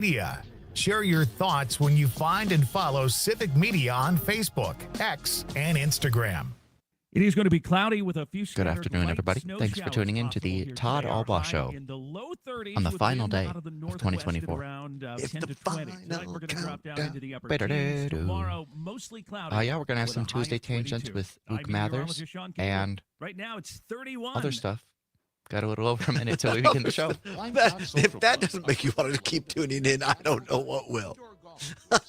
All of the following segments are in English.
Media. Share your thoughts when you find and follow Civic Media on Facebook, X, and Instagram. It is going to be cloudy with a few Good afternoon, everybody. Thanks for tuning in to the Todd Allbaugh Show on the final day of 2024. It's the final countdown. Tomorrow, mostly cloudy. Yeah, we're going to have some Tuesday tangents with Luke Mathers and right now it's 31. other stuff. Got a little over a minute till we begin the show. If that doesn't make you want to keep tuning in, I don't know what will.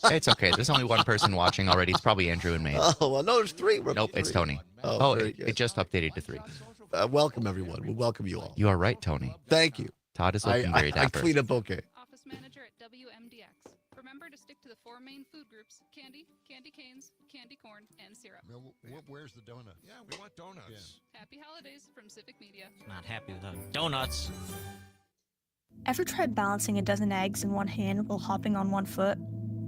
It's okay. There's only one person watching already. It's probably Andrew and me. Oh, well, no, there's three. Nope, it's Tony. Oh, it just updated to 3. Welcome, everyone. We welcome you all. You are right, Tony. Thank you. Todd is looking very dapper. I clean up okay. Office manager at WMDX. Remember to stick to the 4 main food groups: candy, candy canes, candy corn, and syrup. Where's the donut? Yeah, we want donuts. Happy holidays from Civic Media. Not happy without donuts. Ever tried balancing a dozen eggs in one hand while hopping on one foot?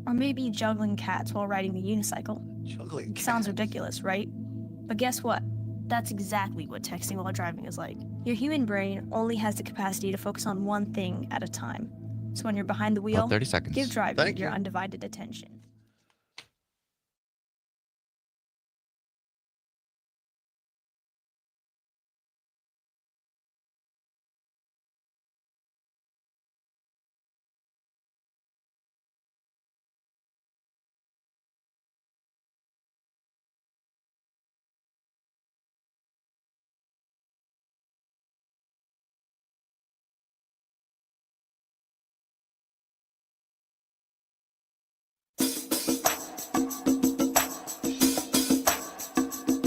Or maybe juggling cats while riding a unicycle? Juggling cats. Sounds ridiculous, right? But guess what? That's exactly what texting while driving is like. Your human brain only has the capacity to focus on one thing at a time. So when you're behind the wheel, About 30 seconds. give driving Thank your you. undivided attention.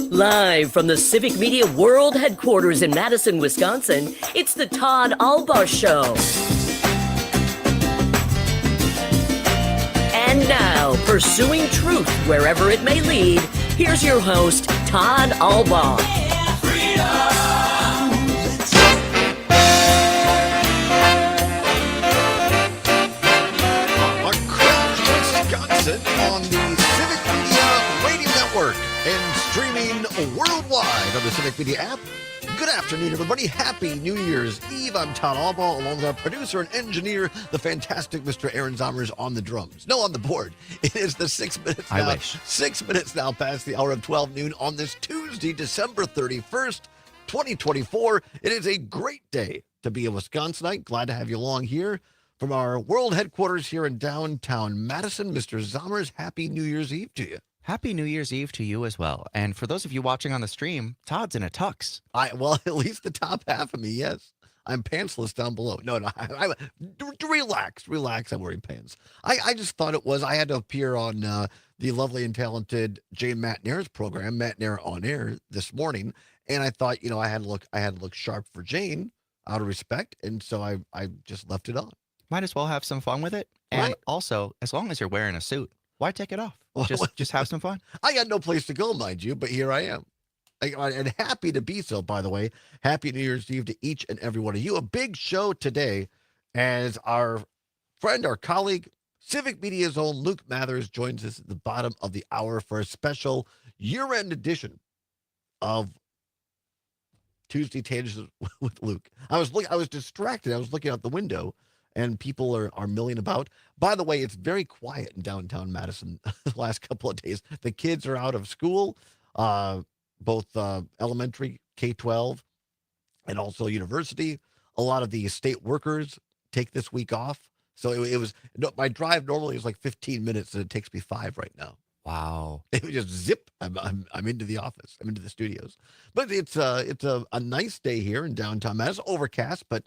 Live from the Civic Media World Headquarters in Madison, Wisconsin, it's the Todd Allbaugh Show. And now, pursuing truth wherever it may lead, here's your host, Todd Allbaugh. Across Wisconsin on the Civic Media Radio Network and streaming worldwide on the Civic Media app. Good afternoon, everybody. Happy New Year's Eve. I'm Todd Allbaugh, along with our producer and engineer, the fantastic Mr. Aaron Zommers, on the drums. No, on the board. It is the 6 minutes now. I wish. 6 minutes now past the hour of 12 noon on this Tuesday, December 31st, 2024. It is a great day to be a Wisconsinite. Glad to have you along here from our world headquarters here in downtown Madison. Mr. Zommers, happy New Year's Eve to you. Happy New Year's Eve to you as well. And for those of you watching on the stream, Todd's in a tux. Well, at least the top half of me, yes. I'm pantsless down below. No, relax. I'm wearing pants. I just thought it was, I had to appear on the lovely and talented Jane Matnair's program, Matnair on Air, this morning. And I thought, I had to look sharp for Jane out of respect. And so I just left it on. Might as well have some fun with it. And Right. also, as long as you're wearing a suit, why take it off? Just have some fun. I got no place to go, mind you, but here I am. And happy to be so, by the way. Happy New Year's Eve to each and every one of you. A big show today as our friend, our colleague, Civic Media's own Luke Mathers joins us at the bottom of the hour for a special year-end edition of Tuesday Tangents with Luke. I was distracted. I was looking out the window, and people are milling about. By the way, it's very quiet in downtown Madison the last couple of days. The kids are out of school, both elementary, K-12, and also university. A lot of the state workers take this week off. So it was, my drive normally is like 15 minutes, and it takes me 5 right now. Wow. It was just zip. I'm into the office. I'm into the studios. But it's a nice day here in downtown Madison. Overcast, but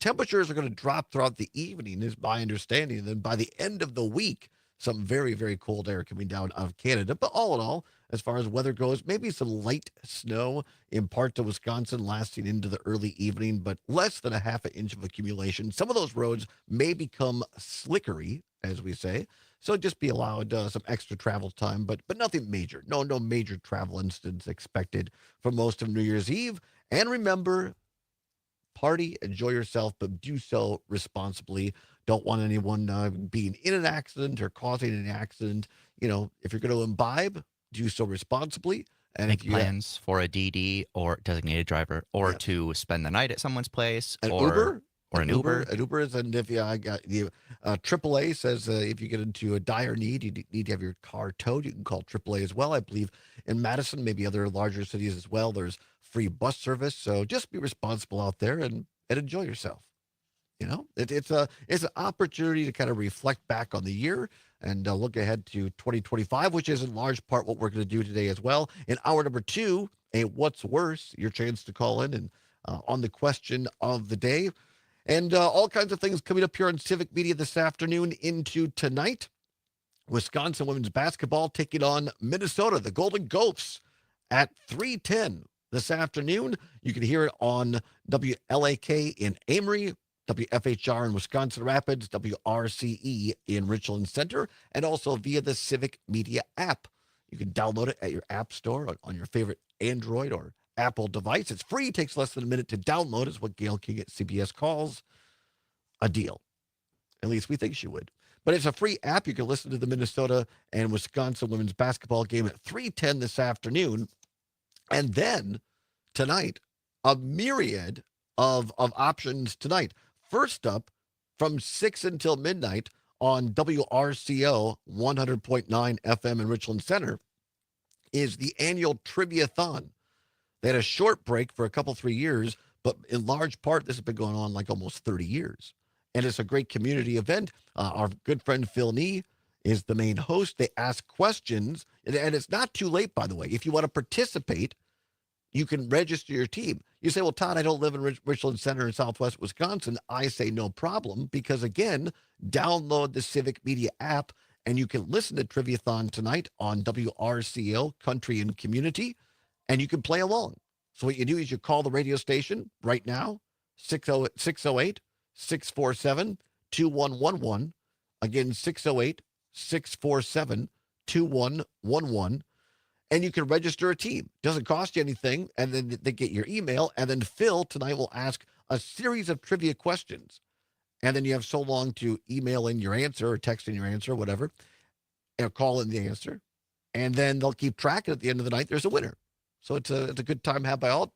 temperatures are going to drop throughout the evening, is my understanding. And then by the end of the week, some very, very cold air coming down out of Canada. But all in all, as far as weather goes, maybe some light snow in parts of Wisconsin lasting into the early evening, but less than a half an inch of accumulation. Some of those roads may become slickery, as we say. So just be allowed some extra travel time, but nothing major. No major travel incidents expected for most of New Year's Eve. And remember, party, enjoy yourself, but do so responsibly. Don't want anyone being in an accident or causing an accident. If you're going to imbibe, do so responsibly. And Make if you plans for a DD or designated driver, or to spend the night at someone's place, an or Uber, Or an Uber. An Uber is, and if I got the AAA says if you get into a dire need, you need to have your car towed. You can call AAA as well. I believe in Madison, maybe other larger cities as well. There's free bus service. So just be responsible out there and enjoy yourself. It's an opportunity to kind of reflect back on the year and look ahead to 2025, which is in large part what we're going to do today as well. In hour number 2, a What's Worse, your chance to call in and on the question of the day. And all kinds of things coming up here on Civic Media this afternoon into tonight. Wisconsin women's basketball taking on Minnesota, the Golden Gophers, at 3:10 this afternoon. You can hear it on WLAK in Amory, WFHR in Wisconsin Rapids, WRCE in Richland Center, and also via the Civic Media app. You can download it at your app store on your favorite Android or Apple device. It's free. It takes less than a minute to download. It's what Gail King at CBS calls a deal. At least we think she would. But it's a free app. You can listen to the Minnesota and Wisconsin women's basketball game at 3:10 this afternoon. And then tonight, a myriad of options tonight. First up, from 6 until midnight on WRCO 100.9 FM in Richland Center is the annual Trivia-thon. They had a short break for a couple, 3 years, but in large part, this has been going on like almost 30 years. And it's a great community event. Our good friend Phil Nee is the main host. They ask questions, and it's not too late, by the way. If you want to participate, you can register your team. You say, well, Todd, I don't live in Richland Center in Southwest Wisconsin. I say no problem because, again, download the Civic Media app, and you can listen to Trivia-thon tonight on WRCO Country and Community, and you can play along. So what you do is you call the radio station right now, 608-647-2111. Again, 608-647-2111. And you can register a team. Doesn't cost you anything. And then they get your email. And then Phil tonight will ask a series of trivia questions. And then you have so long to email in your answer or text in your answer or whatever. And call in the answer. And then they'll keep track. And at the end of the night, there's a winner. So it's a good time to have by all.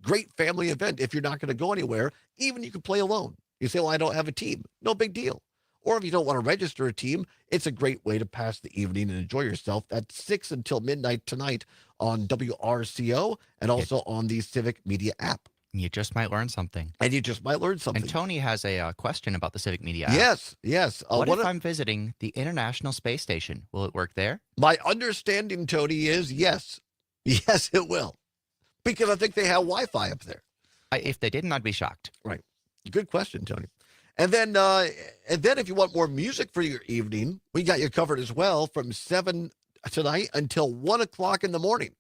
Great family event. If you're not going to go anywhere, even you can play alone. You say, well, I don't have a team. No big deal. Or if you don't want to register a team, it's a great way to pass the evening and enjoy yourself. That's 6 until midnight tonight on WRCO and also on the Civic Media app. You just might learn something. And Tony has a question about the Civic Media app. Yes. What if I'm visiting the International Space Station? Will it work there? My understanding, Tony, is yes. Yes, it will. Because I think they have Wi-Fi up there. If they didn't, I'd be shocked. Right. Good question, Tony. And then if you want more music for your evening, we got you covered as well from 7 tonight until 1 o'clock in the morning.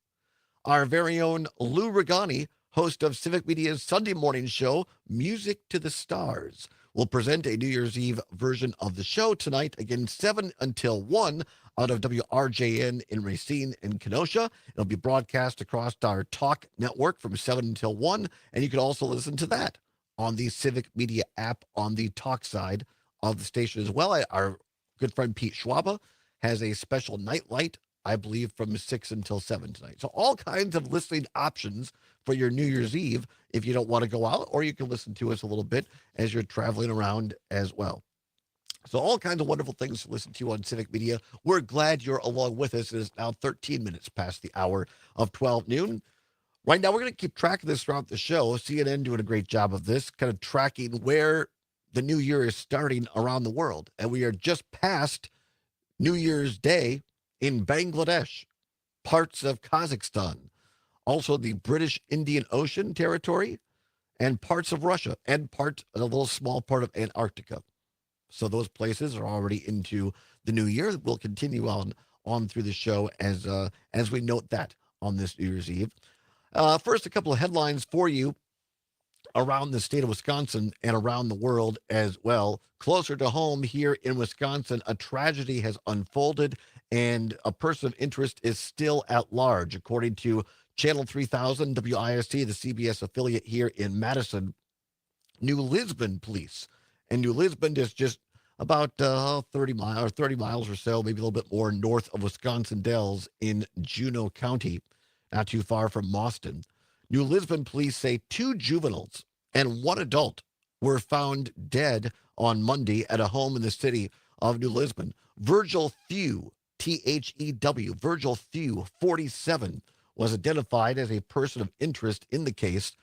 Our very own Lou Regani, host of Civic Media's Sunday morning show, Music to the Stars, will present a New Year's Eve version of the show tonight, again, 7 until 1 out of WRJN in Racine and Kenosha. It'll be broadcast across our talk network from 7 until 1, and you can also listen to that on the Civic Media app on the talk side of the station as well. Our good friend Pete Schwaba has a special nightlight, I believe, from 6 until 7 tonight. So all kinds of listening options for your New Year's Eve if you don't want to go out, or you can listen to us a little bit as you're traveling around as well. So all kinds of wonderful things to listen to on Civic Media. We're glad you're along with us. It is now 13 minutes past the hour of 12 noon. Right now, we're going to keep track of this throughout the show. CNN doing a great job of this, kind of tracking where the new year is starting around the world. And we are just past New Year's Day in Bangladesh, parts of Kazakhstan, also the British Indian Ocean territory, and parts of Russia, and a little small part of Antarctica. So those places are already into the new year. We'll continue on through the show as we note that on this New Year's Eve. First, a couple of headlines for you around the state of Wisconsin and around the world as well. Closer to home here in Wisconsin, a tragedy has unfolded and a person of interest is still at large. According to Channel 3000 WIST, the CBS affiliate here in Madison, New Lisbon police. And New Lisbon is just about 30 miles or so, maybe a little bit more north of Wisconsin Dells in Juneau County, not too far from Mauston. New Lisbon police say 2 juveniles and 1 adult were found dead on Monday at a home in the city of New Lisbon. Virgil Thew, T-H-E-W, Virgil Thew, 47, was identified as a person of interest in the case.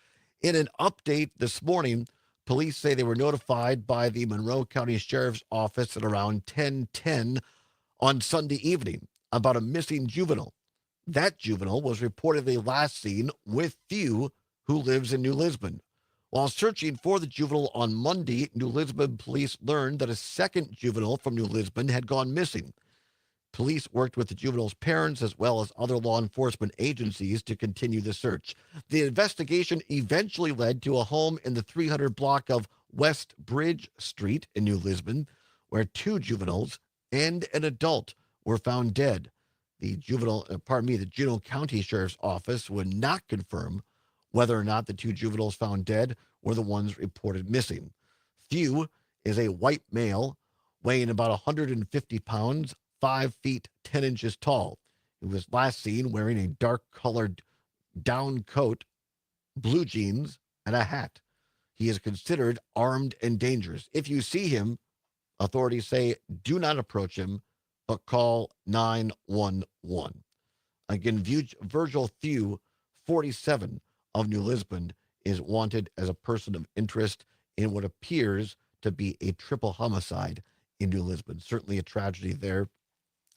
In an update this morning, police say they were notified by the Monroe County Sheriff's Office at around 10:10 on Sunday evening about a missing juvenile. That juvenile was reportedly last seen with Thew, who lives in New Lisbon. While searching for the juvenile on Monday, New Lisbon police learned that a second juvenile from New Lisbon had gone missing. Police worked with the juvenile's parents as well as other law enforcement agencies to continue the search. The investigation eventually led to a home in the 300 block of West Bridge Street in New Lisbon, where 2 juveniles and an adult were found dead. The Juneau County Sheriff's Office would not confirm whether or not the 2 juveniles found dead were the ones reported missing. Thew is a white male weighing about 150 pounds, 5 feet 10 inches tall. He was last seen wearing a dark-colored down coat, blue jeans, and a hat. He is considered armed and dangerous. If you see him, authorities say do not approach him, but call 911. Again, Virgil Thew, 47, of New Lisbon, is wanted as a person of interest in what appears to be a triple homicide in New Lisbon. Certainly a tragedy there,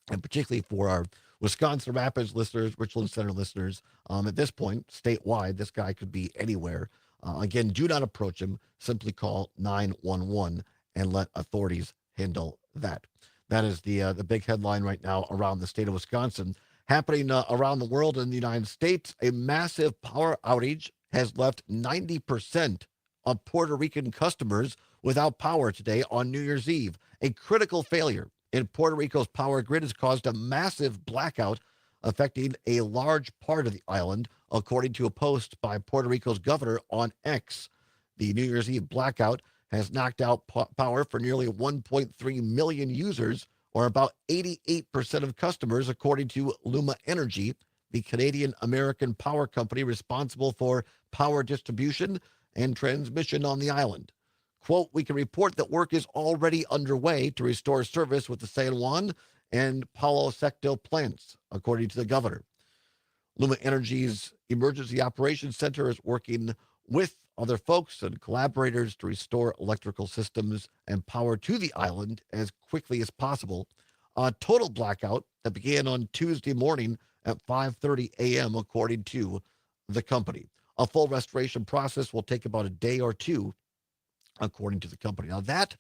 and particularly for our Wisconsin Rapids listeners, Richland Center listeners. At this point, statewide, this guy could be anywhere. Again, do not approach him. Simply call 911 and let authorities handle that. That is the big headline right now around the state of Wisconsin. Happening around the world in the United States, a massive power outage has left 90% of Puerto Rican customers without power today on New Year's Eve. A critical failure in Puerto Rico's power grid has caused a massive blackout affecting a large part of the island, according to a post by Puerto Rico's governor on X. The New Year's Eve blackout has knocked out power for nearly 1.3 million users, or about 88% of customers, according to Luma Energy, the Canadian-American power company responsible for power distribution and transmission on the island. Quote, we can report that work is already underway to restore service with the San Juan and Palo Seco plants, according to the governor. Luma Energy's Emergency Operations Center is working with other folks and collaborators to restore electrical systems and power to the island as quickly as possible. A total blackout that began on Tuesday morning at 5:30 a.m., according to the company. A full restoration process will take about a day or two, according to the company. Now that,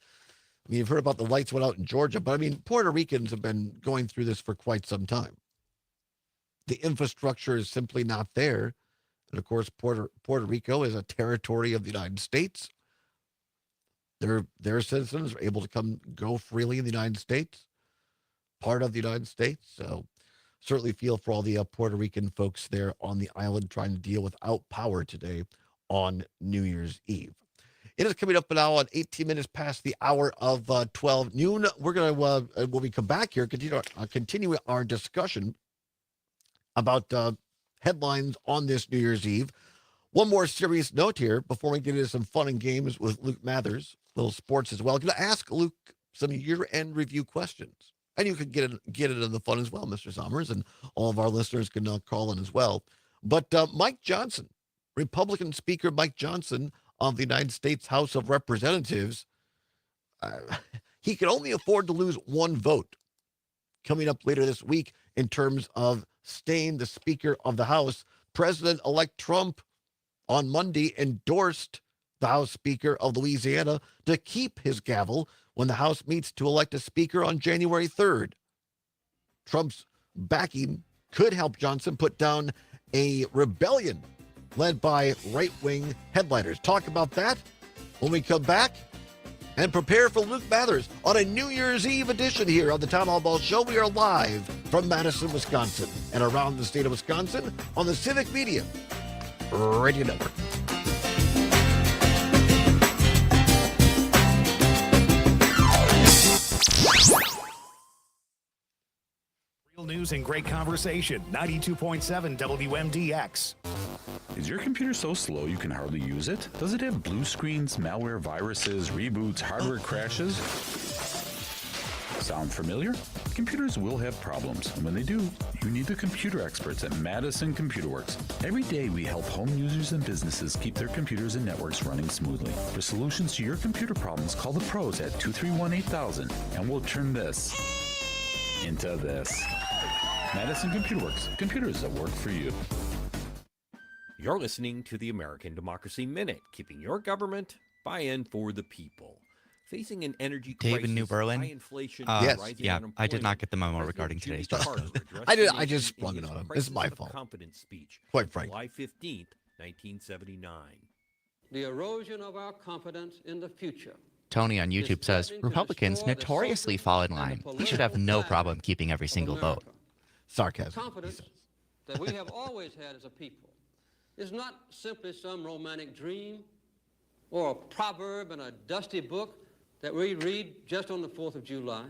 I mean, you've heard about the lights went out in Georgia, but I mean, Puerto Ricans have been going through this for quite some time. The infrastructure is simply not there. And of course, Puerto Rico is a territory of the United States. Their citizens are able to go freely in the United States, part of the United States. So certainly feel for all the Puerto Rican folks there on the island trying to deal without power today on New Year's Eve. It is coming up now on 18 minutes past the hour of 12 noon. We're going to, when we come back here, continue our discussion about headlines on this New Year's Eve. One more serious note here before we get into some fun and games with Luke Mathers, little sports as well. I'm going to ask Luke some year-end review questions. And you can get it in the fun as well, Mr. Sommers, and all of our listeners can call in as well. But Mike Johnson, Republican Speaker Mike Johnson of the United States House of Representatives, he can only afford to lose one vote coming up later this week in terms of staying the Speaker of the House. President-elect Trump on Monday endorsed the House Speaker of Louisiana to keep his gavel when the House meets to elect a Speaker on January 3rd. Trump's backing could help Johnson put down a rebellion led by right-wing headliners. Talk about that when we come back and prepare for Luke Mathers on a New Year's Eve edition here on the Todd Allbaugh Show. We are live from Madison, Wisconsin, and around the state of Wisconsin on the Civic Media Radio Network. news and great conversation. 92.7 WMDX. Is your computer so slow you can hardly use it? Does it have blue screens, malware, viruses, reboots, hardware crashes? Sound familiar? Computers will have problems, and when they do, you need the computer experts at Madison Computer Works. Every day we help home users and businesses keep their computers and networks running smoothly. For solutions to your computer problems, call the pros at 231-8000, and we'll turn this into this. Madison Computer Works. Computers that work for you. You're listening to the American Democracy Minute, keeping your government buy-in for the people. Facing an energy crisis, Dave in New Berlin. high inflation, Yes. rising Yeah, I unemployment, did not get the memo President regarding Jimmy today's Carter justice. addressed I the just nation sprung in it his on him. It's Crisis my of fault. Confidence speech, Quite frankly. July 15th, 1979. The erosion of our confidence in the future. Tony on YouTube says, Republicans notoriously fall in line. He should have no problem keeping every single vote. Sarcasm. Confidence that we have always had as a people is not simply some romantic dream or a proverb in a dusty book that we read just on the 4th of July.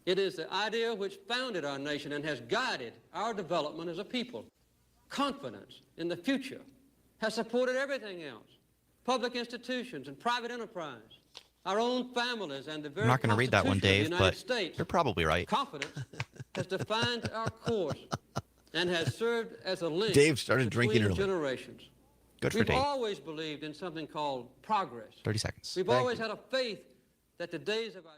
It is the idea which founded our nation and has guided our development as a people. Confidence in the future has supported everything else. Public institutions and private enterprise, our own families, and the very I'm not going to read that one, Constitution of Dave, the but United States. you're probably right. Confidence has defined our course and has served as a link Dave started drinking between early. generations. Good for We've Dave. always believed in something called progress. 30 seconds. We've always had a faith that the days of our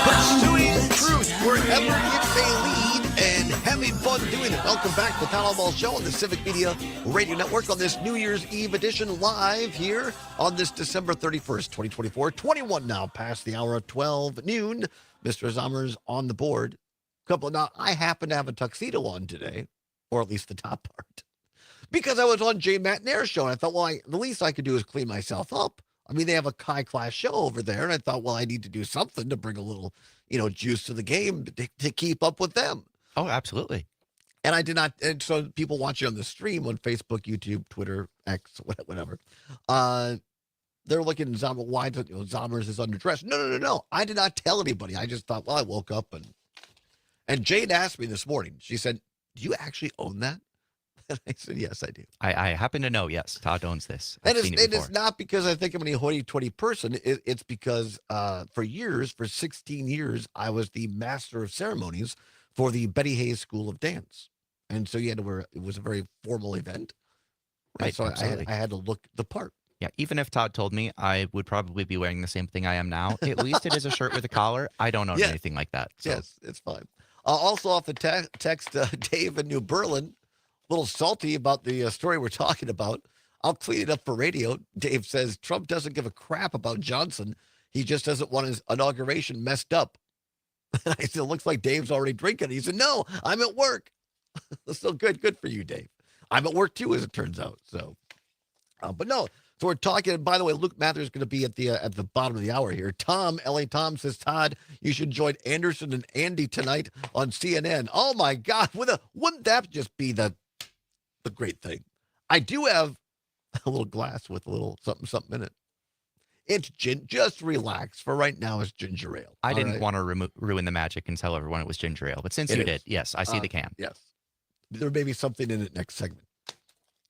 Pursuing truth wherever it may lead and having fun doing it. Welcome back to the Todd Allbaugh Show on the Civic Media Radio Network on this New Year's Eve edition, live here on this December 31st, 2024. 21 now past the hour of 12 noon. Mr. Zommer's on the board. Now, I happen to have a tuxedo on today, or at least the top part, because I was on Jay Matt show, and I thought, well, the least I could do is clean myself up. I mean, they have a high-class show over there, and I thought, well, I need to do something to bring a little, juice to the game to keep up with them. Oh, absolutely. And I did not. And so people watching on the stream on Facebook, YouTube, Twitter, X, whatever, they're looking at Zombers. Why Zombers is underdressed? No. I did not tell anybody. I just thought, well, I woke up and Jade asked me this morning. She said, "Do you actually own that?" And I said, "Yes, I do." I happen to know, yes, Todd owns this. I've And seen it it's before. not because I think I'm any hoity-toity person. It's because for 16 years, I was the master of ceremonies for the Betty Hayes School of Dance. And so you had to wear, it was a very formal event. And Right, so absolutely. I had to look the part. Yeah, even if Todd told me, I would probably be wearing the same thing I am now. At least it is a shirt with a collar. I don't own Yeah. anything like that. So. Yes, it's fine. Also off the text, Dave in New Berlin, a little salty about the story we're talking about. I'll clean it up for radio. Dave says, Trump doesn't give a crap about Johnson. He just doesn't want his inauguration messed up. And I said, it looks like Dave's already drinking. He said, no, I'm at work. Still good. Good for you, Dave. I'm at work too, as it turns out. So, but no. So we're talking, by the way, Luke Mather is going to be at the bottom of the hour here. Tom, LA Tom says, Todd, you should join Anderson and Andy tonight on CNN. Oh my God. Wouldn't that just be the great thing? I do have a little glass with a little something in it. It's just relax. For right now, it's ginger ale. I All didn't right? want to ruin the magic and tell everyone it was ginger ale, but since It you is. did, yes, I see the can. Yes. There may be something in it next segment.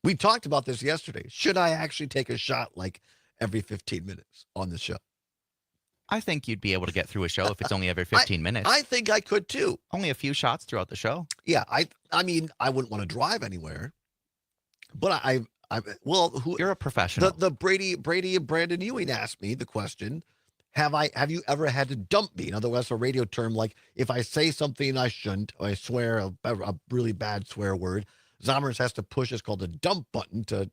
We talked about this yesterday. Should I actually take a shot like every 15 minutes on the show? I think you'd be able to get through a show if it's only every 15 minutes. I think I could too. Only a few shots throughout the show. Yeah, I mean, I wouldn't want to drive anywhere, but You're a professional. The Brady and Brandon Ewing asked me the question: Have you ever had to dump me? In other words, a radio term like if I say something I shouldn't, or I swear a really bad swear word, Zommers has to push. It's called the dump button to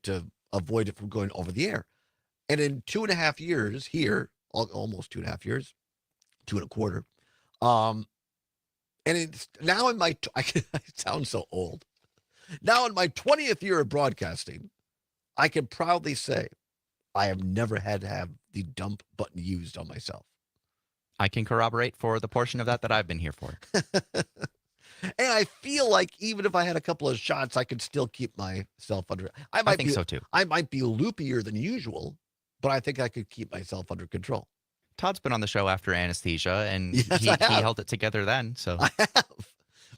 avoid it from going over the air. And in 2.5 years here, almost 2.5 years, 2.25, and it's now in my, I sound so old. Now in my 20th year of broadcasting, I can proudly say I have never had to have the dump button used on myself. I can corroborate for the portion of that I've been here for. And I feel like even if I had a couple of shots, I could still keep myself under. I think so too. I might be loopier than usual, but I think I could keep myself under control. Todd's been on the show after anesthesia, and he held it together then. So I have.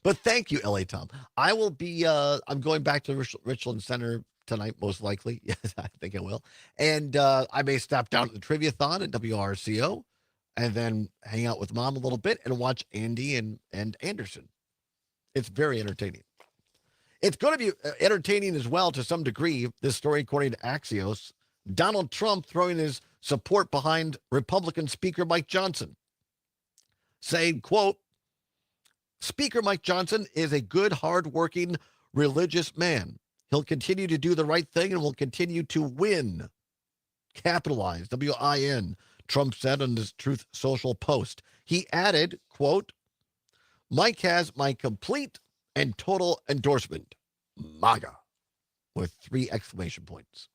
But thank you, LA Tom. I will be. I'm going back to Richland Center tonight, most likely. Yes, I think I will. And I may stop down at the Trivia-thon at WRCO, and then hang out with Mom a little bit and watch Andy and Anderson. It's very entertaining. It's going to be entertaining as well to some degree. This story, according to Axios, Donald Trump throwing his support behind Republican Speaker Mike Johnson, saying, quote, Speaker Mike Johnson is a good, hardworking, religious man. He'll continue to do the right thing and will continue to win. Capitalize, W-I-N, Trump said on his Truth Social post. He added, quote, Mike has my complete and total endorsement, MAGA, with 3 exclamation points,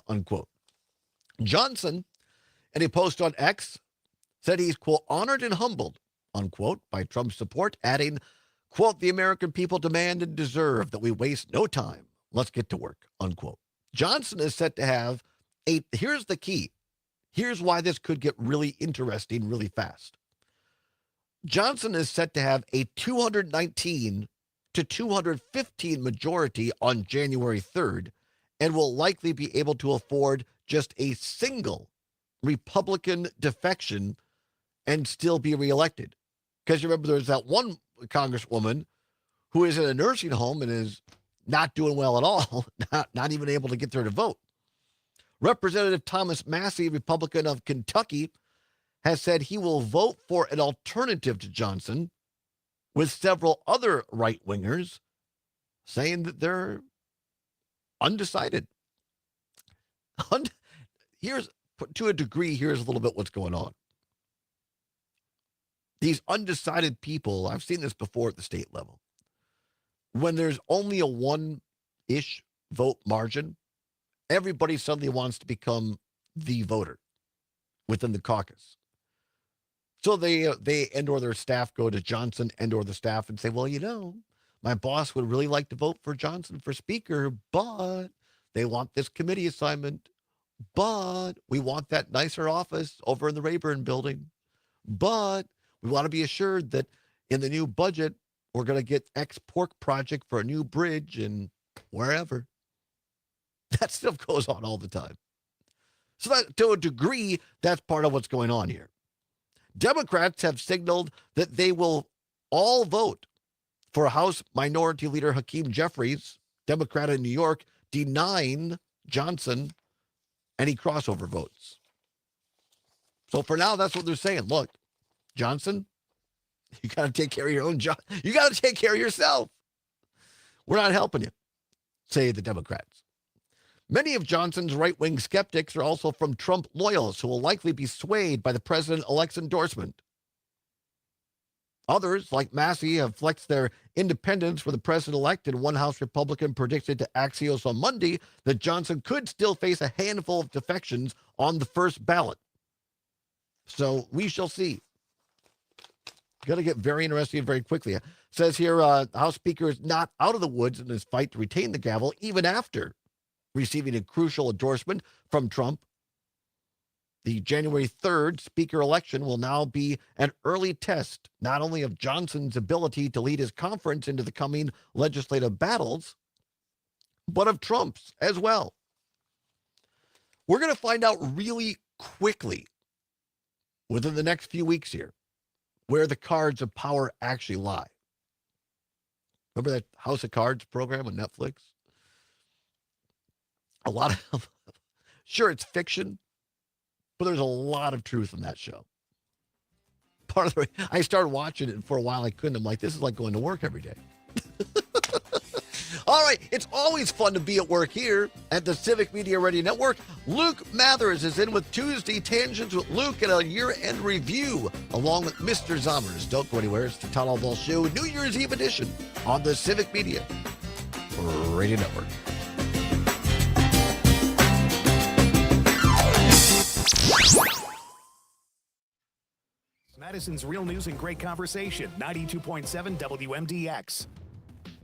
unquote. Johnson, in a post on X, said he's, quote, honored and humbled, unquote, by Trump's support, adding, quote, the American people demand and deserve that we waste no time. Let's get to work, unquote. Johnson is set to have here's the key. Here's why this could get really interesting really fast. Johnson is set to have a 219 to 215 majority on January 3rd and will likely be able to afford just a single Republican defection and still be reelected. Because you remember there's that one congresswoman who is in a nursing home and is not doing well at all, not even able to get there to vote. Representative Thomas Massey, Republican of Kentucky, has said he will vote for an alternative to Johnson, with several other right-wingers saying that they're undecided. To a degree, here's a little bit what's going on. These undecided people, I've seen this before at the state level. When there's only a 1-ish vote margin, everybody suddenly wants to become the voter within the caucus. So they and or their staff go to Johnson and or the staff and say, well, my boss would really like to vote for Johnson for speaker, but they want this committee assignment, but we want that nicer office over in the Rayburn building, but we want to be assured that in the new budget, we're going to get X pork project for a new bridge and wherever. That stuff goes on all the time. So that, to a degree, that's part of what's going on here. Democrats have signaled that they will all vote for House Minority Leader Hakeem Jeffries, Democrat in New York, denying Johnson any crossover votes. So for now, that's what they're saying. Look, Johnson, you got to take care of your own job. You got to take care of yourself. We're not helping you, say the Democrats. Many of Johnson's right-wing skeptics are also from Trump loyalists who will likely be swayed by the president-elect's endorsement. Others, like Massey, have flexed their independence for the president-elect, and one House Republican predicted to Axios on Monday that Johnson could still face a handful of defections on the first ballot. So we shall see. Got to get very interesting very quickly. It says here, House Speaker is not out of the woods in his fight to retain the gavel, even after receiving a crucial endorsement from Trump. The January 3rd Speaker election will now be an early test, not only of Johnson's ability to lead his conference into the coming legislative battles, but of Trump's as well. We're going to find out really quickly within the next few weeks here where the cards of power actually lie. Remember that House of Cards program on Netflix? A lot of, sure, it's fiction, but there's a lot of truth in that show. Part of the, I started watching it for a while. I couldn't. I'm like, this is like going to work every day. All right, it's always fun to be at work here at the Civic Media Radio Network. Luke Mathers is in with Tuesday Tangents with Luke and a year-end review, along with Mr. Zommers. Don't go anywhere. It's the Todd Allbaugh Show, New Year's Eve edition on the Civic Media Radio Network. Madison's real news and great conversation, 92.7 WMDX.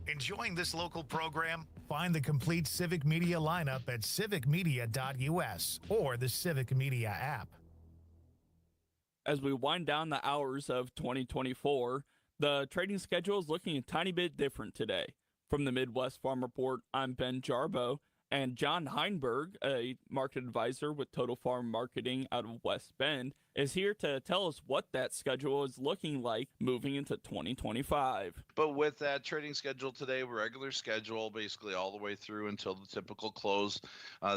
Enjoying this local program? Find the complete Civic Media lineup at civicmedia.us or the Civic Media app. As we wind down the hours of 2024, the trading schedule is looking a tiny bit different today. From the Midwest Farm Report, I'm Ben Jarbo, and John Heinberg, a market advisor with Total Farm Marketing out of West Bend, is here to tell us what that schedule is looking like moving into 2025. But with that trading schedule today, regular schedule, basically all the way through until the typical close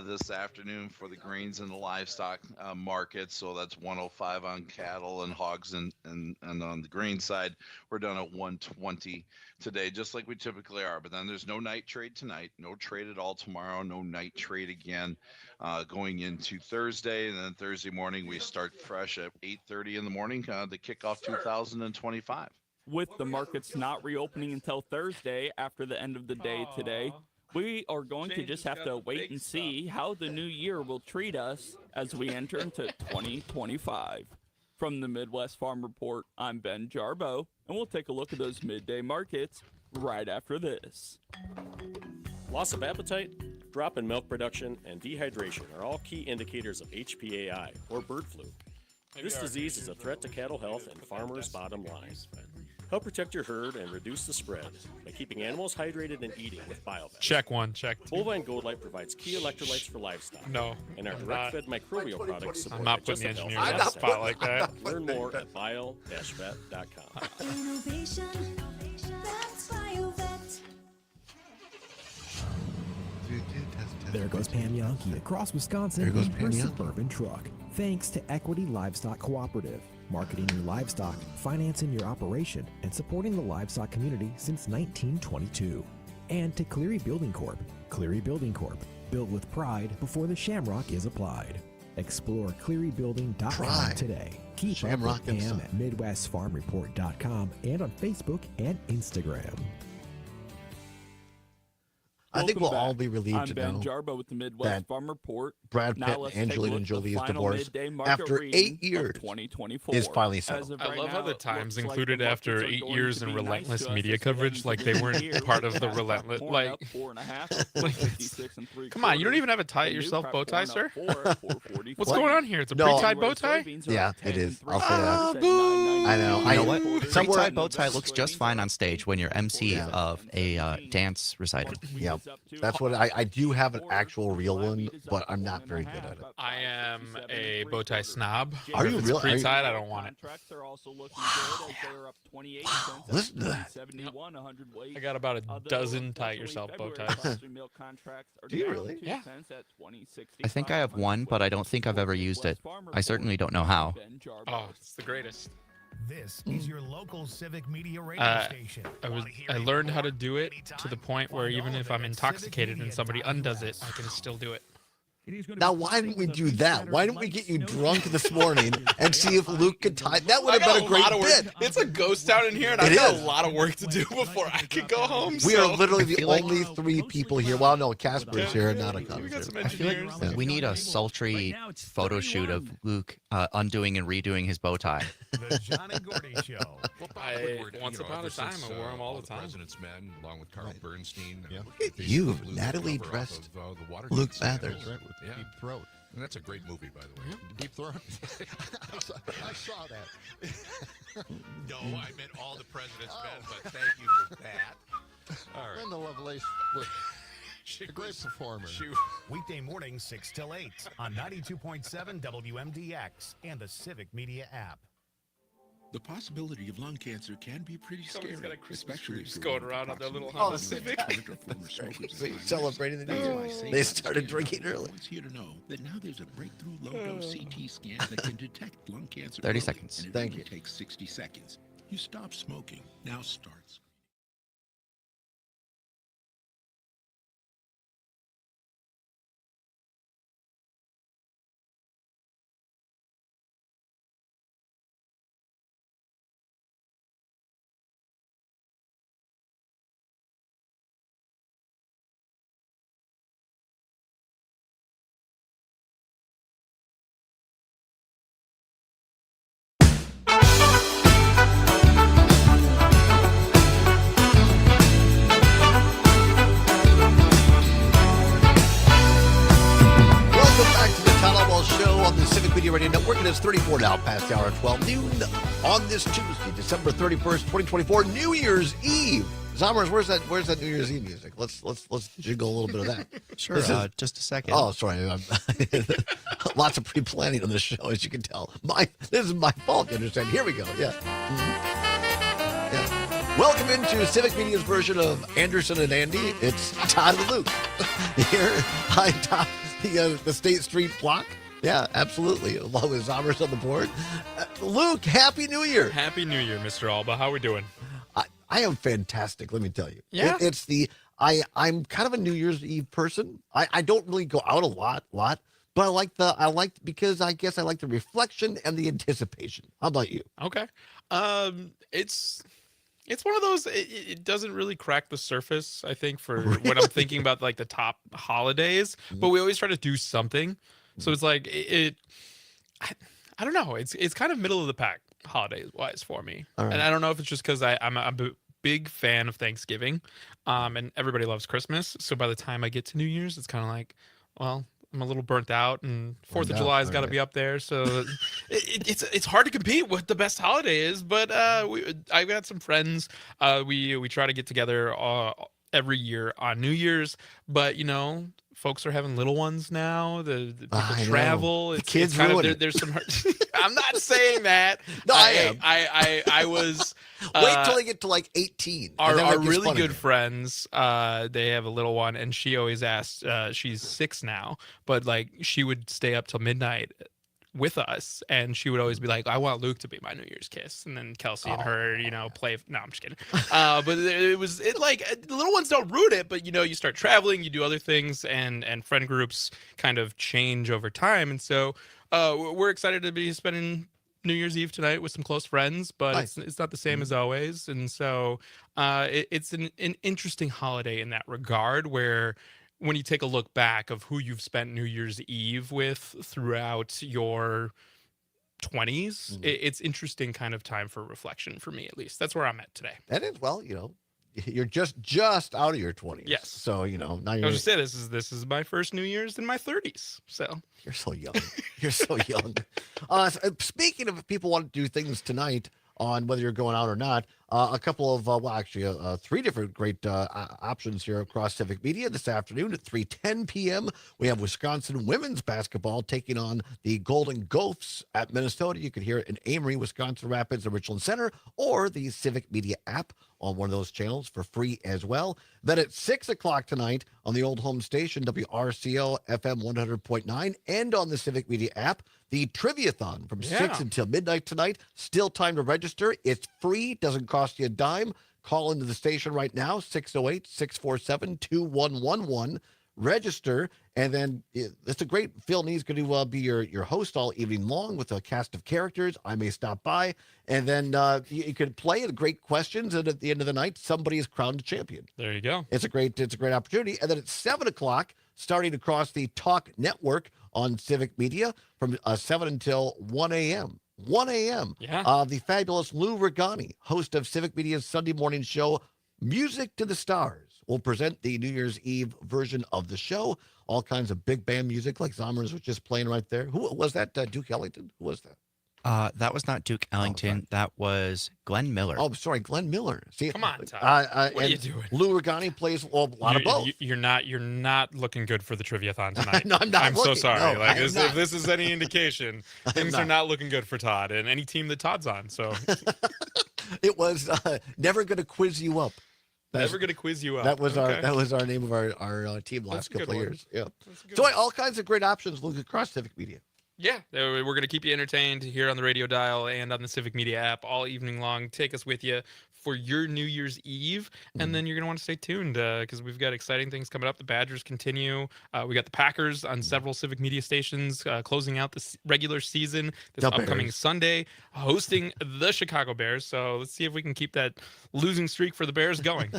this afternoon for the greens and the livestock market. So that's 105 on cattle and hogs, and on the grain side, we're done at 120 today, just like we typically are. But then there's no night trade tonight, no trade at all tomorrow, no night trade again going into Thursday. And then Thursday morning, we start fresh at 8:30 in the morning to kick off 2025. With the markets not reopening until Thursday after the end of the day today, we are going to just have to wait and see how the new year will treat us as we enter into 2025. From the Midwest Farm Report, I'm Ben Jarbo, and we'll take a look at those midday markets right after this. Loss of appetite, drop in milk production, and dehydration are all key indicators of HPAI, or bird flu. This disease is a threat to cattle health and farmers' bottom line. Help protect your herd and reduce the spread by keeping animals hydrated and eating with BioVet. Check one, check two. Bovine Gold Light provides key electrolytes for livestock. No, and our direct-fed microbial products support I'm not putting the digestive engineers health on the spot like that. Learn more at bio-vet.com. Innovation, that's BioVet. There goes Pam Yankee across Wisconsin in her suburban truck. Thanks to Equity Livestock Cooperative, marketing your livestock, financing your operation, and supporting the livestock community since 1922. And to Cleary Building Corp. Cleary Building Corp. Built with pride before the shamrock is applied. Explore clearybuilding.com today. Keep Shamrock up with Pam at MidwestFarmReport.com and on Facebook and Instagram. I think we'll all be relieved to I'm know Ben Jarbo with the Midwest Farm Report. Brad Pitt and Angelina Jolie's divorce after 8 years is finally settled. I love how the Times included after 8 years in relentless media coverage, like they weren't part of the relentless, like, come on, you don't even have a tie it yourself bow tie, sir? What's going on here? It's a pre-tied bow tie? Yeah, it is. I'll say that. I know. You know what? Pre-tied bow tie looks just fine on stage when you're MC of a dance recital. Yeah. That's what I do have an actual real one, but I'm not very good at it. I am a bow tie snob. Are you If it's really? pre-tied, I don't want it. Listen to that. I got about a dozen tie it yourself bow ties. Do you really? Yeah. I think I have one, but I don't think I've ever used it. I certainly don't know how. Oh, it's the greatest. This is your local Civic Media radio station. I learned how to do it to the point where even if I'm intoxicated and somebody undoes it, I can still do it. Now, why didn't we do that? Why didn't we get you drunk this morning and see if Luke could tie? That would have been a great bit. It's a ghost town in here, and I've got a lot of work to do before I can go home. We are literally the only 3 people here. Well, no, Casper's here and not a conversation. I feel like we need a sultry photo shoot of Luke undoing and redoing his bow tie. The John and Gordy Show. Once upon a time, I wore them all the time. President's Men, along with Carl Bernstein. Look at you, Natalie dressed Luke Mathers. Yeah. Deep Throat. And that's a great movie, by the way. Deep Throat? I saw that. No, I meant all the President's Men, but thank you for that. All right. Linda Lovelace was a great performer. Weekday mornings 6 till 8 on 92.7 WMDX and the Civic Media app. The possibility of lung cancer can be pretty scary, especially just going around on their little Honda Civic. Celebrating the new year. They started drinking early. It's here to know that now there's a breakthrough low-dose CT scan that can detect lung cancer. 30 seconds. And it Thank only you. takes 60 seconds. You stop smoking. Now starts. Media Radio Network. It is 34 now past the hour of 12 noon on this Tuesday, December 31st, 2024, New Year's Eve. Zommers, where's that New Year's Eve music? Let's jiggle a little bit of that. Sure, just a second. Oh, sorry. Lots of pre-planning on this show, as you can tell. This is my fault, you understand. Here we go. Yeah. Yeah. Welcome into Civic Media's version of Anderson and Andy. It's Todd and Luke. Here, I top the State Street block. Yeah, absolutely. Along with Zommers on the board. Luke, Happy New Year. Happy New Year, Mr. Allbaugh. How are we doing? I am fantastic, let me tell you. Yeah? I'm kind of a New Year's Eve person. I don't really go out a lot, but I like because I guess I like the reflection and the anticipation. How about you? Okay. It's one of those, it doesn't really crack the surface, I think, for when I'm thinking about like the top holidays, but we always try to do something. So it's like, I don't know. It's kind of middle of the pack holidays wise for me. Right. And I don't know if it's just because I'm a big fan of Thanksgiving, and everybody loves Christmas. So by the time I get to New Year's, it's kind of like, well, I'm a little burnt out, and 4th of July has got to be up there. So it's hard to compete with the best holiday is. But I've got some friends. We try to get together every year on New Year's. But folks are having little ones now. The people travel. The kids ruin it. There's some. I'm not saying that. No, I am. I was. Wait till they get to like 18. Our really good friends, they have a little one, and she always asks. She's 6 now, but like she would stay up till midnight with us, and she would always be like, I want Luke to be my New Year's kiss, and then Kelsey and her play. No, I'm just kidding. But it like the little ones don't ruin it, but you start traveling, you do other things, and friend groups kind of change over time, and so we're excited to be spending New Year's Eve tonight with some close friends, but Nice. it's not the same as always, and so it's an interesting holiday in that regard, where when you take a look back of who you've spent New Year's Eve with throughout your 20s, it's interesting kind of time for reflection for me, at least. That's where I'm at today. That is, well, you're just out of your 20s. Yes. So, now I you're was just saying, this is my first New Year's in my 30s. So you're so young. You're so young. Speaking of people want to do things tonight on whether you're going out or not, a couple of, 3 different great options here across Civic Media this afternoon at 3:10 p.m. We have Wisconsin women's basketball taking on the Golden Gophers at Minnesota. You can hear it in Amory, Wisconsin Rapids, and Richland Center, or the Civic Media app on one of those channels for free as well. Then at 6 o'clock tonight on the old home station, WRCL FM 100.9, and on the Civic Media app, the Triviathon from 6 until midnight tonight. Still time to register. It's free, doesn't cost you a dime. Call into the station right now, 608-647-2111. Register, and then it's a great. Phil Nee's going to be your host all evening long with a cast of characters. I may stop by, and then you can play great questions, and at the end of the night, somebody is crowned a champion. There you go. It's a great opportunity. And then at 7 o'clock, starting across the Talk Network on Civic Media from 7 until 1 a.m. 1 a.m. Yeah. The fabulous Lou Regani, host of Civic Media's Sunday morning show, Music to the Stars, will present the New Year's Eve version of the show. All kinds of big band music, like Zommers was just playing right there. Who was that? Duke Ellington? Who was that? That was not Duke Ellington. That was Glenn Miller. Oh, sorry, Glenn Miller. See, come on, Todd. What are you doing? Lou Regani plays a lot of both. You're not looking good for the Triviathon tonight. No, I'm not. I'm so sorry. No, if this is any indication, things are not looking good for Todd and any team that Todd's on. So it was never going to quiz you up. Never going to quiz you up. That was our name of our team last couple of years. Yeah. So all kinds of great options. Look across Civic Media. Yeah, we're going to keep you entertained here on the radio dial and on the Civic Media app all evening long. Take us with you for your New Year's Eve, and then you're going to want to stay tuned because we've got exciting things coming up. The Badgers continue. We got the Packers on several Civic Media stations closing out the regular season this upcoming Sunday, hosting the Chicago Bears. So let's see if we can keep that losing streak for the Bears going.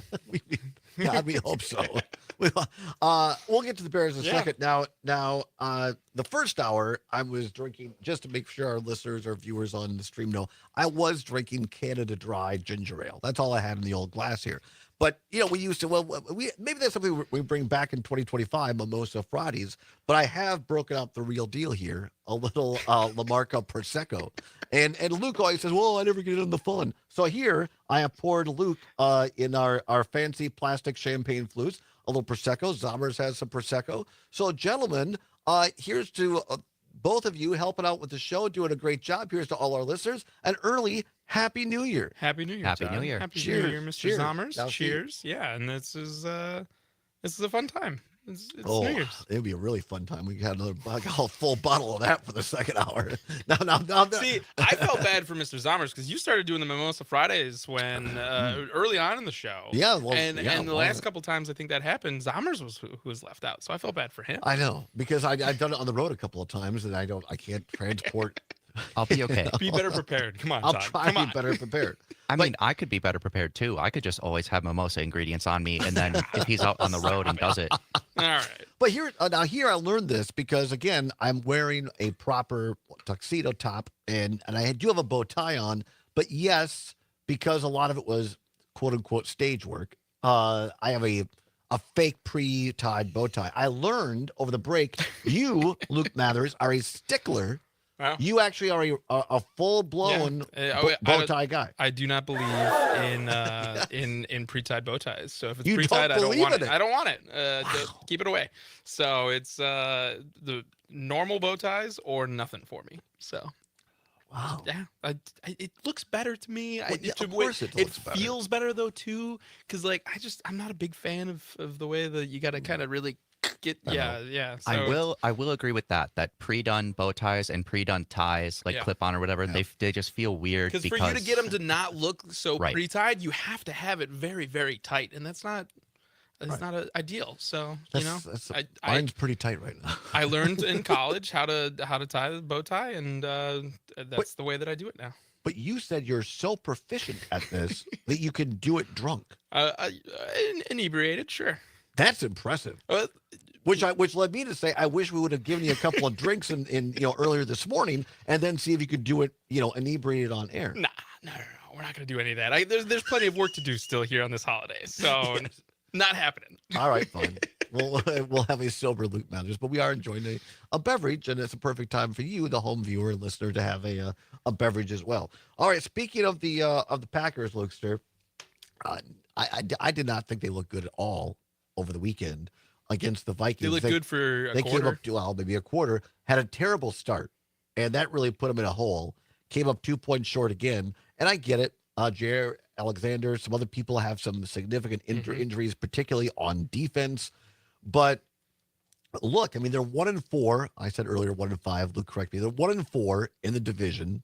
God, we hope so. We'll get to the Bears in a second. Now, the first hour, I was drinking, just to make sure our listeners or viewers on the stream know, I was drinking Canada Dry ginger ale. That's all I had in the old glass here. But, we used to, maybe that's something we bring back in 2025, Mimosa Fridays. But I have broken out the real deal here, a little La Marca Prosecco. And Luke always says, well, I never get in the fun. So here I have poured Luke in our fancy plastic champagne flutes, a little Prosecco. Zommers has some Prosecco. So, gentlemen, here's to both of you helping out with the show, doing a great job. Here's to all our listeners. An early Happy New Year. Happy New Year. Happy Todd. New Year. Happy Cheers. New Year, Mr. Cheers. Zommers. Now, Cheers. Yeah, and this is a fun time. It's Oh, New Year's. it'd be a really fun time. We had a full bottle of that for the second hour. No. See, I felt bad for Mr. Zommers because you started doing the Mimosa Fridays when early on in the show. Yeah, well, and the last couple times I think that happened, Zommers was who was left out, so I felt bad for him. I know, because I've done it on the road a couple of times, and I can't transport. I'll be okay. Be better prepared. Come on, I'll Todd. try Come to on. be better prepared. I mean, I could be better prepared too. I could just always have mimosa ingredients on me, and then if he's out on the road and does it, All right. But here I learned this because, again, I'm wearing a proper tuxedo top, and I do have a bow tie on. But yes, because a lot of it was quote unquote stage work, I have a fake pre-tied bow tie. I learned over the break, you, Luke Mathers, are a stickler. Wow. You actually are a full-blown bow tie guy. I do not believe in pre-tied bow ties. So if it's You pre-tied, don't I don't believe want in it. it? I don't want it. Just keep it away. So it's the normal bow ties or nothing for me. So. Wow. Yeah, it looks better to me. Well, yeah, of course it looks better. Feels better though too, because I'm not a big fan of the way that you got to kind of really get. Yeah. So I will agree with that. That pre-done bow ties and pre-done ties, like clip-on or whatever, they just feel weird because for you to get them to not look so pre-tied, you have to have it very, very tight, and that's not. It's not ideal. So mine's pretty tight right now. I learned in college how to tie the bow tie, and that's the way that I do it now. But you said you're so proficient at this that you can do it drunk. Inebriated, sure. That's impressive. Which led me to say, I wish we would have given you a couple of drinks in earlier this morning, and then see if you could do it, inebriated on air. No. We're not going to do any of that. There's plenty of work to do still here on this holiday, so not happening. All right, fine. We'll have a sober Luke Mathers, but we are enjoying a beverage, and it's a perfect time for you, the home viewer and listener, to have a beverage as well. All right, speaking of the Packers, Lukester, I did not think they looked good at all over the weekend against the Vikings. They looked good for a quarter. They came up to, maybe a quarter, had a terrible start, and that really put them in a hole. Came up 2 points short again, and I get it. Jair Alexander, some other people have some significant injuries, particularly on defense. But look, I mean, they're 1-4. I said earlier 1-5. Luke, correct me. They're 1-4 in the division.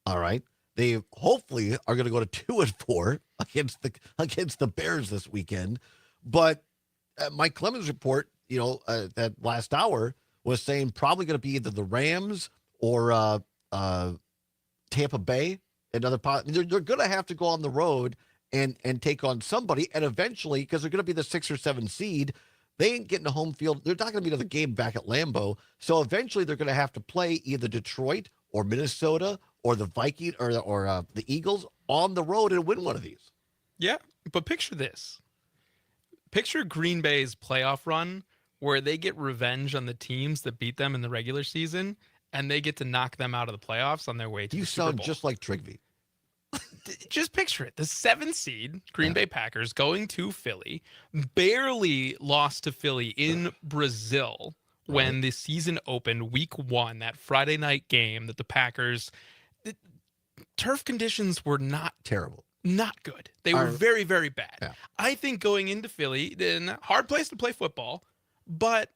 All right. They hopefully are going to go to 2-4 against the Bears this weekend. But Mike Clemens' report, that last hour was saying probably going to be either the Rams or Tampa Bay. They're going to have to go on the road and take on somebody, and eventually, because they're going to be the 6 or 7 seed, they ain't getting a home field. They're not going to be to the game back at Lambeau. So eventually, they're going to have to play either Detroit or Minnesota or the Vikings or the Eagles on the road and win one of these. Yeah, but picture this. Picture Green Bay's playoff run where they get revenge on the teams that beat them in the regular season, and they get to knock them out of the playoffs on their way to the Super Bowl. You sound just like Trigby. Just picture it. The 7th seed Green Bay Packers going to Philly, barely lost to Philly in Brazil when the season opened week 1, that Friday night game that the Packers, the turf conditions were not terrible. Not good. They were very, very bad. Yeah. I think going into Philly, then hard place to play football, but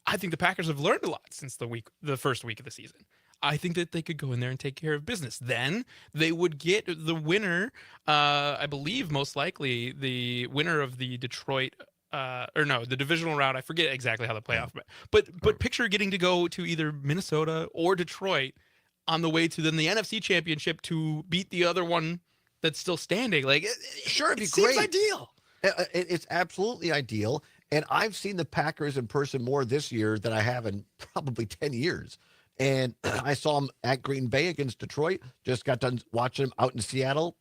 I think the Packers have learned a lot since the first week of the season. I think that they could go in there and take care of business. Then they would get the winner, I believe most likely the winner of the Detroit, the divisional round. I forget exactly how the playoff, but picture getting to go to either Minnesota or Detroit on the way to then the NFC Championship to beat the other one that's still standing. Sure, it'd be seems great. Ideal. It's absolutely ideal. And I've seen the Packers in person more this year than I have in probably 10 years. And I saw them at Green Bay against Detroit. Just got done watching them out in Seattle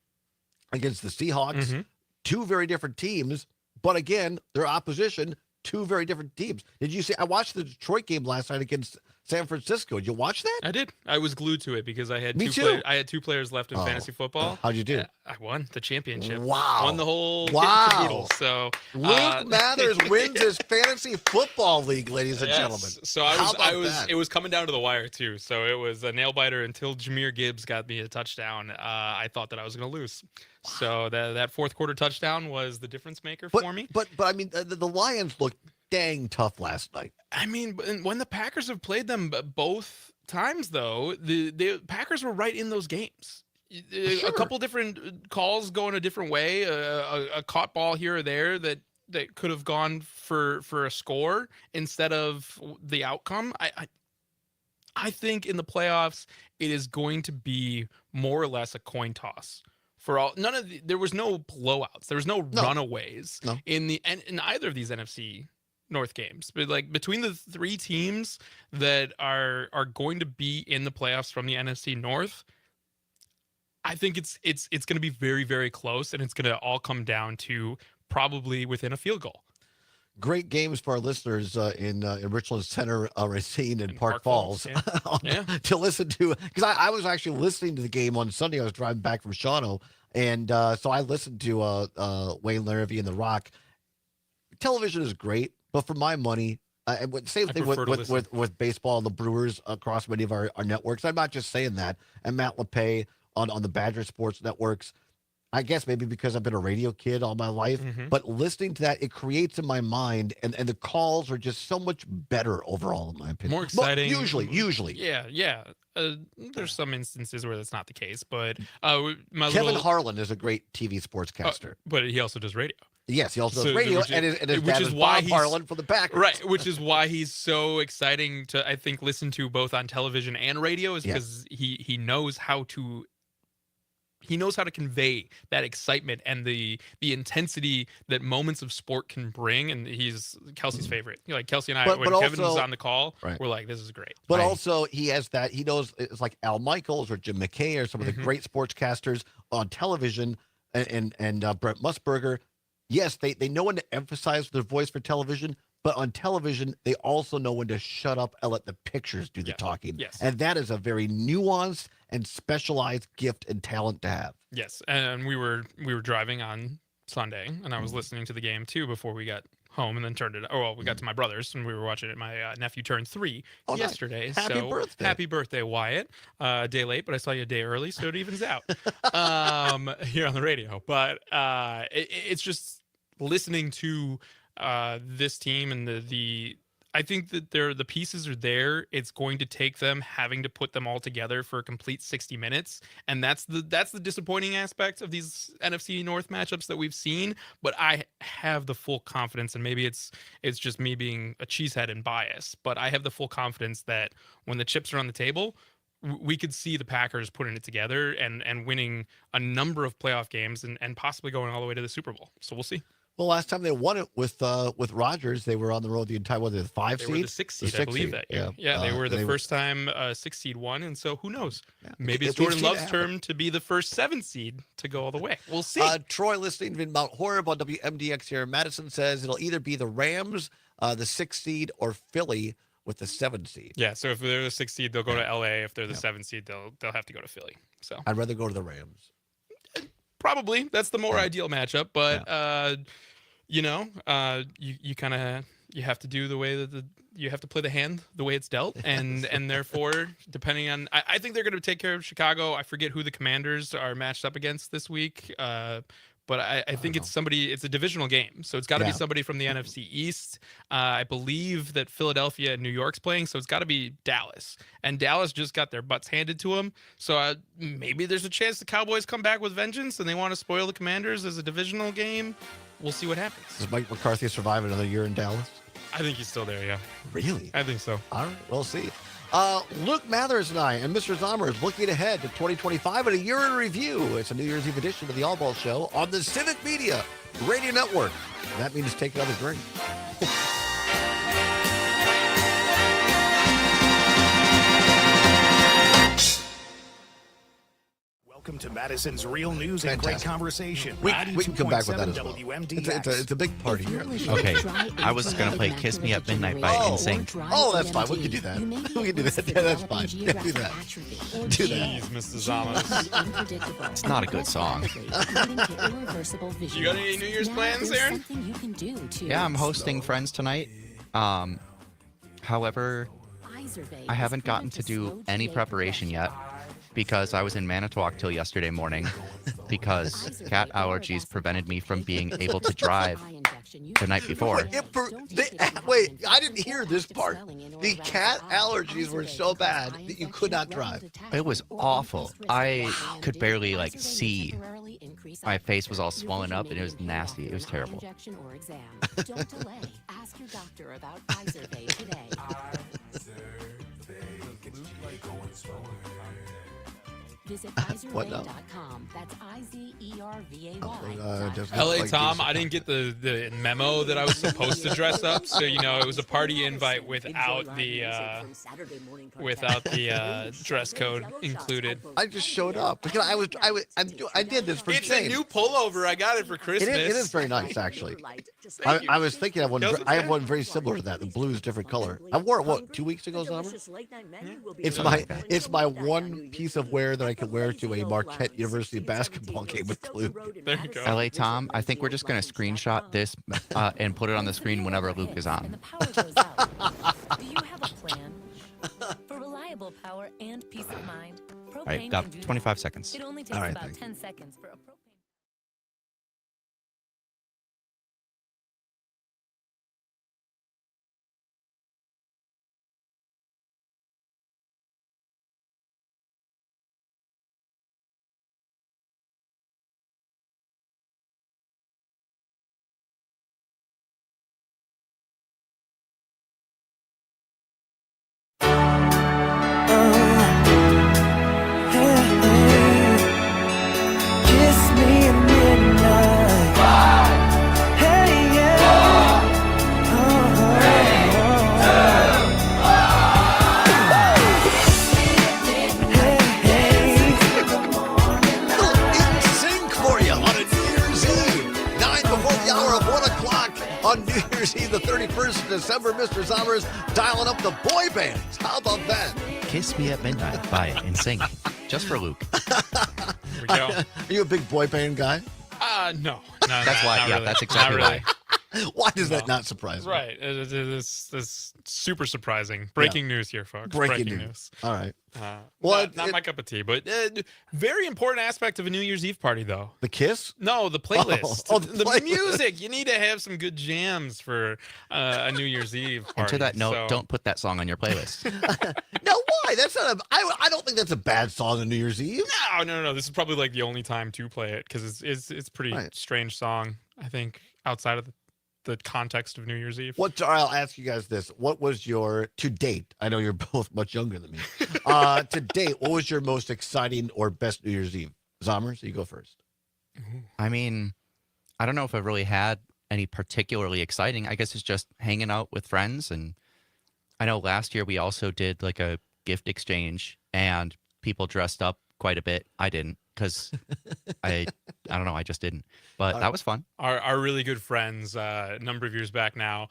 against the Seahawks. two very different teams, but again, their opposition, two very different teams. Did you see? I watched the Detroit game last night against San Francisco. Did you watch that? I did. I was glued to it because I had Me two. too. I had two players left in fantasy football. How'd you do? I won the championship. Wow. Won the whole kit Wow. and caboodle. So Luke Mathers wins his fantasy football league, ladies and gentlemen. So I was it was coming down to the wire too. So it was a nail biter until Jahmyr Gibbs got me a touchdown. I thought that I was going to lose. Wow. So that fourth quarter touchdown was the difference maker for me. But I mean, the Lions looked dang tough last night. I mean, when the Packers have played them both times, though, the Packers were right in those games. Sure. A couple different calls going a different way, a caught ball here or there that could have gone for a score instead of the outcome. I think in the playoffs it is going to be more or less a coin toss. For all, there was no blowouts, there was no runaways in either of these NFC North games, but like between the three teams that are going to be in the playoffs from the NFC North, I think it's going to be very, very close, and it's going to all come down to probably within a field goal. Great games for our listeners in Richland Center, Racine, and Park Falls. Yeah. To listen to, because I was actually listening to the game on Sunday. I was driving back from Shawano, and so I listened to Wayne Larrivee and The Rock. Television is great, but for my money, same thing with baseball and the Brewers across many of our networks. I'm not just saying that. And Matt LePay on the Badger Sports networks. I guess maybe because I've been a radio kid all my life, but listening to that, it creates in my mind, and the calls are just so much better overall, in my opinion. More exciting. Well, usually. Yeah. There's some instances where that's not the case, but Kevin Harlan is a great TV sportscaster. But he also does radio. Yes, he also does radio, and his dad is why Bob Harlan for the Packers. Right, which is why he's so exciting to, I think, listen to both on television and radio, is because he knows how to convey that excitement and the intensity that moments of sport can bring, and he's Kelsey's favorite. Like Kelsey and I, when Kevin was on the call, we're like, this is great. But also he has that, he knows, it's like Al Michaels or Jim McKay or some of the great sportscasters on television, and Brent Musburger. Yes, they know when to emphasize their voice for television, but on television, they also know when to shut up and let the pictures do the talking. Yes. And that is a very nuanced and specialized gift and talent to have. Yes, and we were driving on Sunday, and I was listening to the game too before we got home, and then turned it. We got to my brother's, and we were watching it. My nephew turned 3 yesterday. Nice. Happy birthday! Happy birthday, Wyatt! A day late, but I saw you a day early, so it evens out here on the radio. But it's just listening to this team and the I think that the pieces are there. It's going to take them having to put them all together for a complete 60 minutes. And that's the disappointing aspect of these NFC North matchups that we've seen. But I have the full confidence, and maybe it's just me being a cheesehead and biased, but I have the full confidence that when the chips are on the table, we could see the Packers putting it together and winning a number of playoff games and possibly going all the way to the Super Bowl. So we'll see. Well, last time they won it with Rodgers, they were on the road the entire, the 5 seed? They were the 6 seed, I believe that year. Yeah, they were the first time 6 seed won, and so who knows? Yeah. Maybe it's Jordan Love's turn to be the first 7 seed to go all the way. We'll see. Troy, listening in Mount Horeb on WMDX here in Madison, says it'll either be the Rams, the 6 seed, or Philly with the 7 seed. Yeah, so if they're the 6 seed, they'll go to LA. If they're the 7 seed, they'll have to go to Philly. So I'd rather go to the Rams. Probably. That's the more ideal matchup, but you kind of have to do the way that you have to play the hand the way it's dealt, and therefore, depending on, I think they're going to take care of Chicago. I forget who the Commanders are matched up against this week, but I think it's somebody. It's a divisional game, so it's got to be somebody from the NFC East. I believe that Philadelphia and New York's playing, so it's got to be Dallas. And Dallas just got their butts handed to them, so maybe there's a chance the Cowboys come back with vengeance, and they want to spoil the Commanders as a divisional game. We'll see what happens. Does Mike McCarthy survive another year in Dallas? I think he's still there, yeah. Really? I think so. All right, we'll see. Luke Mathers and I and Mr. Zomer is looking ahead to 2025 and a year in review. It's a New Year's Eve edition of the Allbaugh Show on the Civic Media Radio Network. That means take another drink. Welcome to Madison's real news and great conversation. We can come back with that as well. WMDX. It's a big party here. Okay, I was going to play Kiss Me at Midnight by NSYNC. Oh, that's fine. We can do that. We can do that. Yeah, that's fine. Do that. Do that. Jeez, Mr. Zamos. It's not a good song. You got any New Year's plans, Aaron? Yeah, I'm hosting friends tonight. However, I haven't gotten to do any preparation yet because I was in Manitowoc till yesterday morning because cat allergies prevented me from being able to drive the night before. Wait, I didn't hear this part. The cat allergies were so bad that you could not drive. It was awful. I could barely see. My face was all swollen up and it was nasty. It was terrible. Don't delay. Ask your doctor about Izervay today. Visit Izervay.com. That's IZERVAY. LA Tom, I didn't get the memo that I was supposed to dress up, so it was a party invite without the dress code included. I just showed up because I did this for It's James. a new pullover. I got it for Christmas. It is very nice, actually. I was thinking of one. I have one very similar to that. The blue is a different color. I wore it 2 weeks ago, Summer? It's my one piece of wear that I can wear to a Marquette University basketball game with Luke. There you go. LA Tom, I think we're just going to screenshot this and put it on the screen whenever Luke is on. Do you have a plan? For reliable power and peace of mind, propane All right, got 25 seconds. It only takes All right, about thank you. 10 seconds for a propane. On New Year's Eve, the 31st of December, Mr. Zommers dialing up the boy bands. How about that? Kiss Me at Midnight by NSYNC. Just for Luke. There we go. Are you a big boy band guy? No. That's why. Not Yeah, really. that's exactly Not really. why. Why does that not surprise me? Right. It's super surprising. Breaking news here, folks. Breaking news. All right. Not my cup of tea, but very important aspect of a New Year's Eve party, though. The kiss? No, the playlist. The playlist. Music. You need to have some good jams for a New Year's Eve party. And to that note, don't put that song on your playlist. No, why? That's not I don't think that's a bad song on New Year's Eve. No. This is probably like the only time to play it because it's pretty strange song, I think, outside of the context of New Year's Eve. I'll ask you guys this. What was your, to date, I know you're both much younger than me, to date, what was your most exciting or best New Year's Eve? Zommers, you go first. I mean, I don't know if I've really had any particularly exciting. I guess it's just hanging out with friends. And I know last year we also did like a gift exchange and people dressed up quite a bit. I didn't because I don't know. I just didn't. But that was fun. Our really good friends, a number of years back now,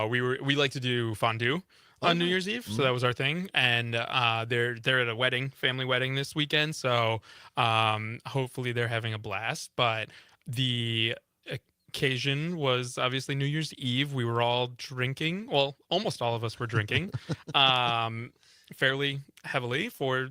we like to do fondue on New Year's Eve, so that was our thing. And they're at a wedding, family wedding this weekend, so hopefully they're having a blast. But the occasion was obviously New Year's Eve. We were all drinking. Well, almost all of us were drinking, fairly heavily for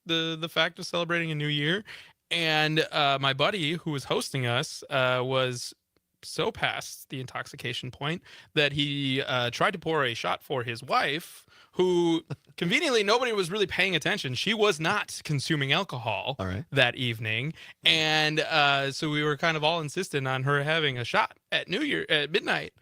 the fact of celebrating a new year. And my buddy who was hosting us was so past the intoxication point that he tried to pour a shot for his wife, who conveniently nobody was really paying attention. She was not consuming alcohol that evening. And so we were kind of all insistent on her having a shot at midnight.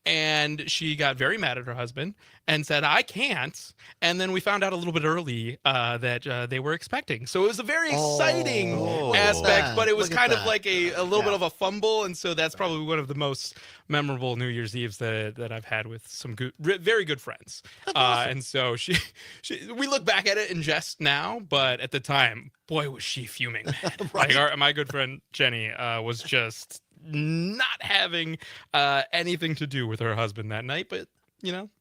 and she got very mad at her husband and said, I can't. And then we found out a little bit early that they were expecting. So it was a very exciting aspect, but it was kind of like a little bit of a fumble. And so that's probably one of the most memorable New Year's Eves that I've had with some very good friends. And so we look back at it in jest now, but at the time, boy, was she fuming. Like my good friend Jenny was just not having anything to do with her husband that night, but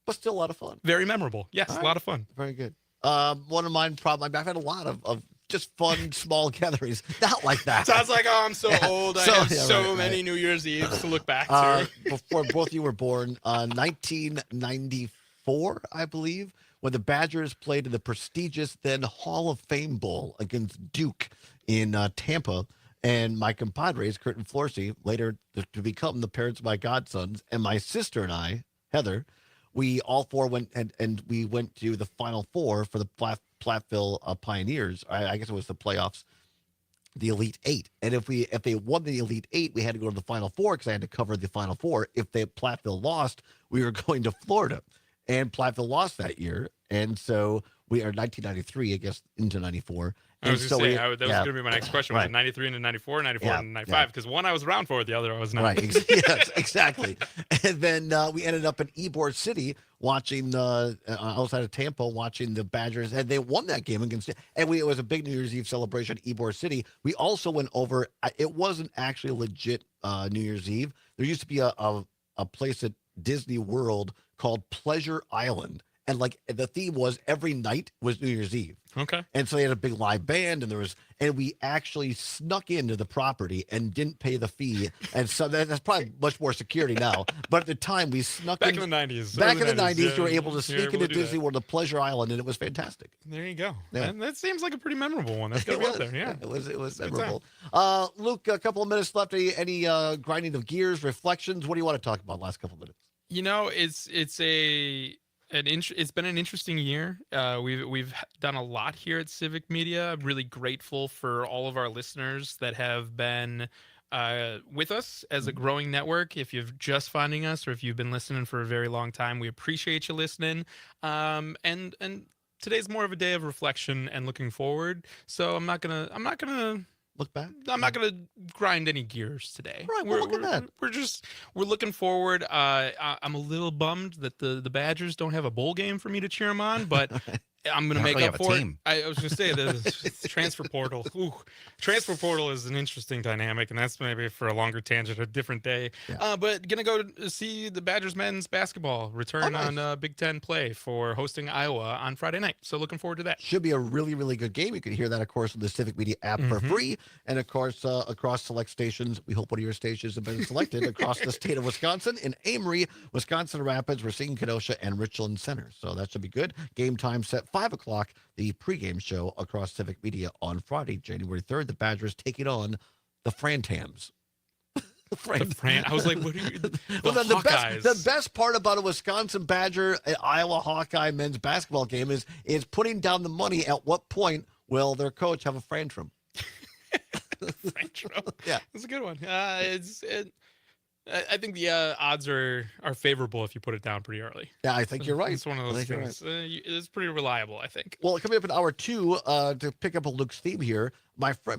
but still a lot of fun. Very memorable. Yes, a lot of fun. Very good. One of mine, probably, I've had a lot of just fun small gatherings. Not like that. Sounds like, oh, I'm so old. I have so many New Year's Eves to look back to. Before both of you were born, 1994, I believe, when the Badgers played in the prestigious then Hall of Fame Bowl against Duke in Tampa. And my compadres, Kurt and Florsey, later to become the parents of my godsons, and my sister and I, Heather, we all four went and we went to the Final Four for the Platteville Pioneers. I guess it was the playoffs, the Elite Eight. And if they won the Elite Eight, we had to go to the Final Four because I had to cover the Final Four. If Platteville lost, we were going to Florida. And Platteville lost that year. And so we are 1993, I guess, into 94. I was going to say, that was going to be my next question. Was it 93 into 94, 94 and 95? Because one I was around for, the other I was not. Right, yes, exactly. And then we ended up in Ybor City watching outside of Tampa, watching the Badgers. And they won that game against, and it was a big New Year's Eve celebration at Ybor City. We also went over, it wasn't actually legit New Year's Eve. There used to be a place at Disney World called Pleasure Island. And the theme was every night was New Year's Eve. Okay. And so they had a big live band, and we actually snuck into the property and didn't pay the fee. And so that's probably much more security now. But at the time, we snuck back in the 90s. Back in the 90s, we were able to sneak into Disney World to Pleasure Island, and it was fantastic. There you go. Yeah. And that seems like a pretty memorable one. That's got to be up there. Yeah. It was memorable. Luke, a couple of minutes left. Any grinding of gears, reflections? What do you want to talk about last couple of minutes? It's been an interesting year. We've done a lot here at Civic Media. I'm really grateful for all of our listeners that have been with us as a growing network. If you're just finding us, or if you've been listening for a very long time, we appreciate you listening. And today's more of a day of reflection and looking forward. So I'm not gonna look back. I'm not gonna grind any gears today. Right. Well, look at that. We're looking forward. I'm a little bummed that the Badgers don't have a bowl game for me to cheer them on, but I'm gonna make up for it. I was gonna say the transfer portal. Ooh, transfer portal is an interesting dynamic, and that's maybe for a longer tangent, a different day. Yeah. But gonna go to see the Badgers men's basketball return on Big Ten play for hosting Iowa on Friday night. So looking forward to that. Should be a really, really good game. You can hear that, of course, on the Civic Media app for free. And, of course, across select stations. We hope one of your stations have been selected across the state of Wisconsin. In Amory, Wisconsin Rapids, Racine, Kenosha, and Richland Center. So that should be good. Game time set 5 o'clock. The pregame show across Civic Media on Friday, January 3rd. The Badgers taking on the Frantams. I was like, what are you? The best part about a Wisconsin Badger Iowa Hawkeye men's basketball game is putting down the money. At what point will their coach have a frantrum? Yeah, it's a good one. I think the odds are favorable if you put it down pretty early. Yeah, I think you're right. It's one of those things. It's pretty reliable, I think. Well, coming up in hour 2, to pick up a Luke's theme here,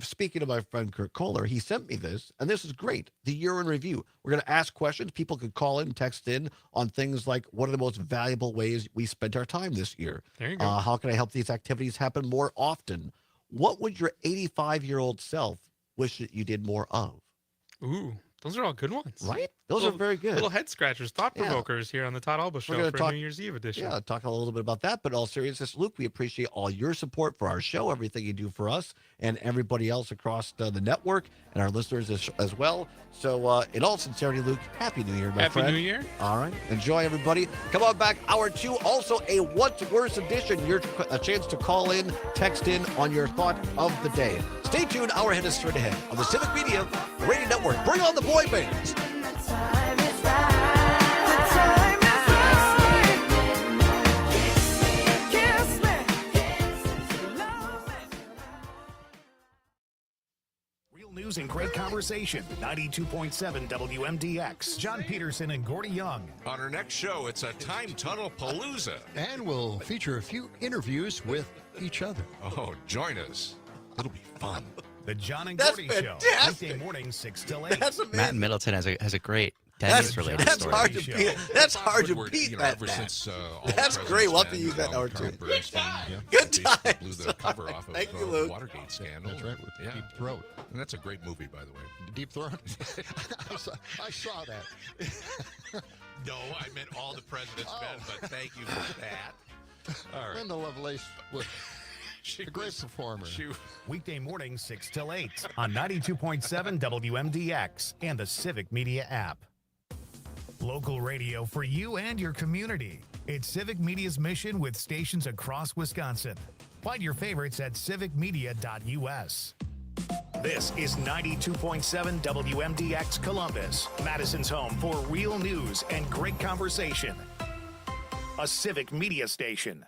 speaking of my friend Kurt Kohler, he sent me this, and this is great. The year in review. We're going to ask questions. People could call in, text in on things like, what are the most valuable ways we spent our time this year? There you go. How can I help these activities happen more often? What would your 85-year-old self wish that you did more of? Ooh, those are all good ones. Right? Those are very good. Little head scratchers, thought provokers here on the Todd Allbaugh Show for New Year's Eve edition. Yeah, talk a little bit about that. But in all seriousness, Luke, we appreciate all your support for our show, everything you do for us, and everybody else across the network, and our listeners as well. So in all sincerity, Luke, Happy New Year, my friend. Happy New Year. All right. Enjoy, everybody. Come on back, hour 2. Also, a What's Worse edition. A chance to call in, text in on your thought of the day. Stay tuned. Hour ahead is straight ahead on the Civic Media Radio Network. Bring on the boy bands. news and great conversation. 92.7 WMDX. John Peterson and Gordy Young. On our next show, it's a time tunnel palooza. And we'll feature a few interviews with each other. Oh, join us. It'll be fun. The John and That's Gordy Show. fantastic. Weekday morning, 6 till 8. That's amazing. Matt in Middleton has a great Denny's-related That's story. hard to beat. That's hard to Woodward, beat you know, that, ever Matt. since, all That's the great. We'll have to presidents use that and, hour Carl too. Bernstein, Good basically times. blew the cover off of Thank you, Luke. Watergate scandal. That's right, with the Deep Throat. And that's a great movie, by the way. Deep Throat? I saw that. No, I meant all the president's men, but thank you for that. All right. Linda Lovelace was a great performer. Weekday morning, 6 till 8 on 92.7 WMDX and the Civic Media app. Local radio for you and your community. It's Civic Media's mission with stations across Wisconsin. Find your favorites at civicmedia.us. This is 92.7 WMDX Columbus, Madison's home for real news and great conversation. A Civic Media station.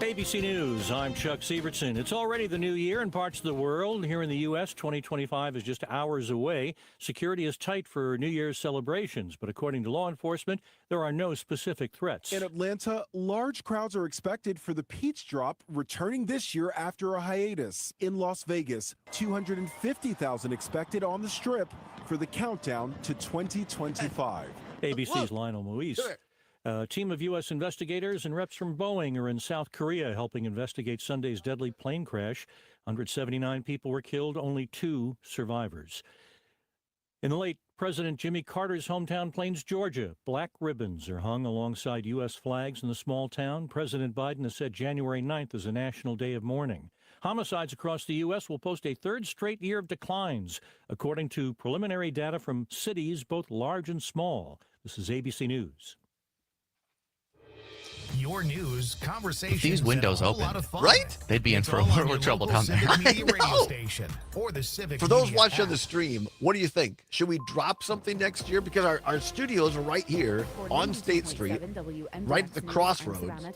ABC News, I'm Chuck Sievertson. It's already the new year in parts of the world. Here in the U.S., 2025 is just hours away. Security is tight for New Year's celebrations, but according to law enforcement, there are no specific threats. In Atlanta, large crowds are expected for the Peach Drop, returning this year after a hiatus. In Las Vegas, 250,000 expected on the Strip for the countdown to 2025. ABC's Lionel Moise. A team of U.S. investigators and reps from Boeing are in South Korea helping investigate Sunday's deadly plane crash. 179 people were killed, only 2 survivors. In the late President Jimmy Carter's hometown, Plains, Georgia, black ribbons are hung alongside U.S. flags in the small town. President Biden has said January 9th is a national day of mourning. Homicides across the U.S. will post a third straight year of declines, according to preliminary data from cities both large and small. This is ABC News. Your news, conversations, If these windows and a whole open, lot of fun. Right? They'd be in It's for a all on little your trouble local down there. Civic Media radio know. station or the Civic For those Media watching app. the stream, what do you think? Should we drop something next year? Because our studios are right here on State Street, right at the crossroads.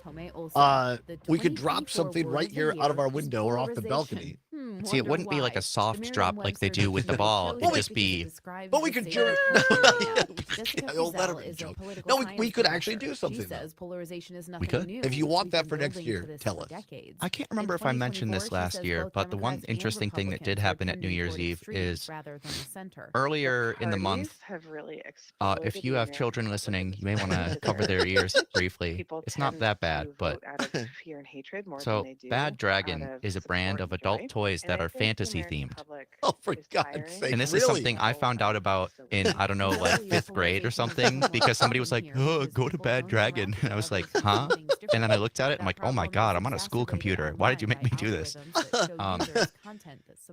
We could drop something right here out of our window or off the balcony. See, it wouldn't be like a soft drop like they do with the ball. It'd just be. But we could joke. No, we could actually do something. We could. If you want that for next year, tell us. I can't remember if I mentioned this last year, but the one interesting thing that did happen at New Year's Eve is earlier in the month, if you have children listening, you may want to cover their ears briefly. It's not that bad, but so Bad Dragon is a brand of adult toys that are fantasy themed. Oh, for God's sake! And this is something I found out about in, I don't know, like 5th grade or something, because somebody was like, oh, go to Bad Dragon. And I was like, huh? And then I looked at it, I'm like, oh my God, I'm on a school computer. Why did you make me do this?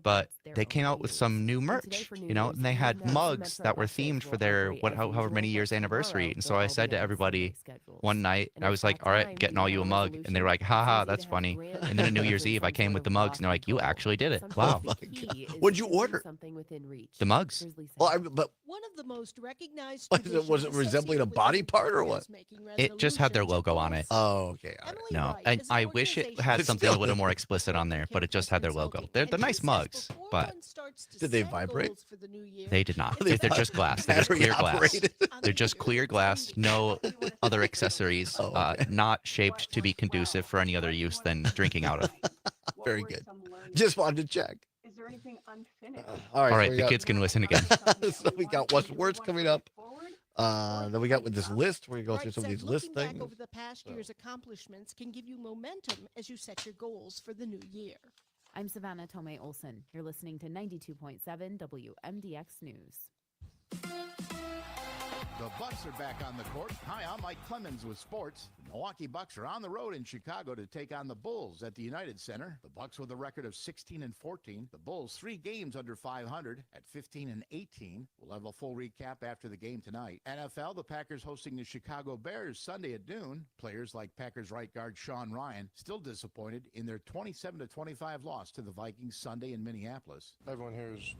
But they came out with some new merch, you know, and they had mugs that were themed for their however many years anniversary. And so I said to everybody one night, I was like, all right, getting all you a mug. And they were like, haha, that's funny. And then on New Year's Eve, I came with the mugs and they're like, you actually did it. Wow. What'd you order? The mugs. Well, but one of the most recognized was it resembling a body part or what? It just had their logo on it. Oh, okay. No, and I wish it had something a little more explicit on there, but it just had their logo. They're nice mugs, but did they vibrate? They did not. They're just glass. They're just clear glass. They're just clear glass, no other accessories, not shaped to be conducive for any other use than drinking out of. Very good. Just wanted to check. Is there anything unfinished? All right, the kids can listen again. So we got what's words coming up. Then we got with this list. We're going to go through some of these list things. Over the past year's accomplishments can give you momentum as you set your goals for the new year. I'm Savannah Tomei Olson. You're listening to 92.7 WMDX News. The Bucks are back on the court. Hi, I'm Mike Clemens with sports. The Milwaukee Bucks are on the road in Chicago to take on the Bulls at the United Center. The Bucks with a record of 16-14. The Bulls 3 games under 500 at 15-18. We'll have a full recap after the game tonight. NFL, the Packers hosting the Chicago Bears Sunday at noon. Players like Packers right guard Sean Ryan still disappointed in their 27-25 loss to the Vikings Sunday in Minneapolis. Everyone here is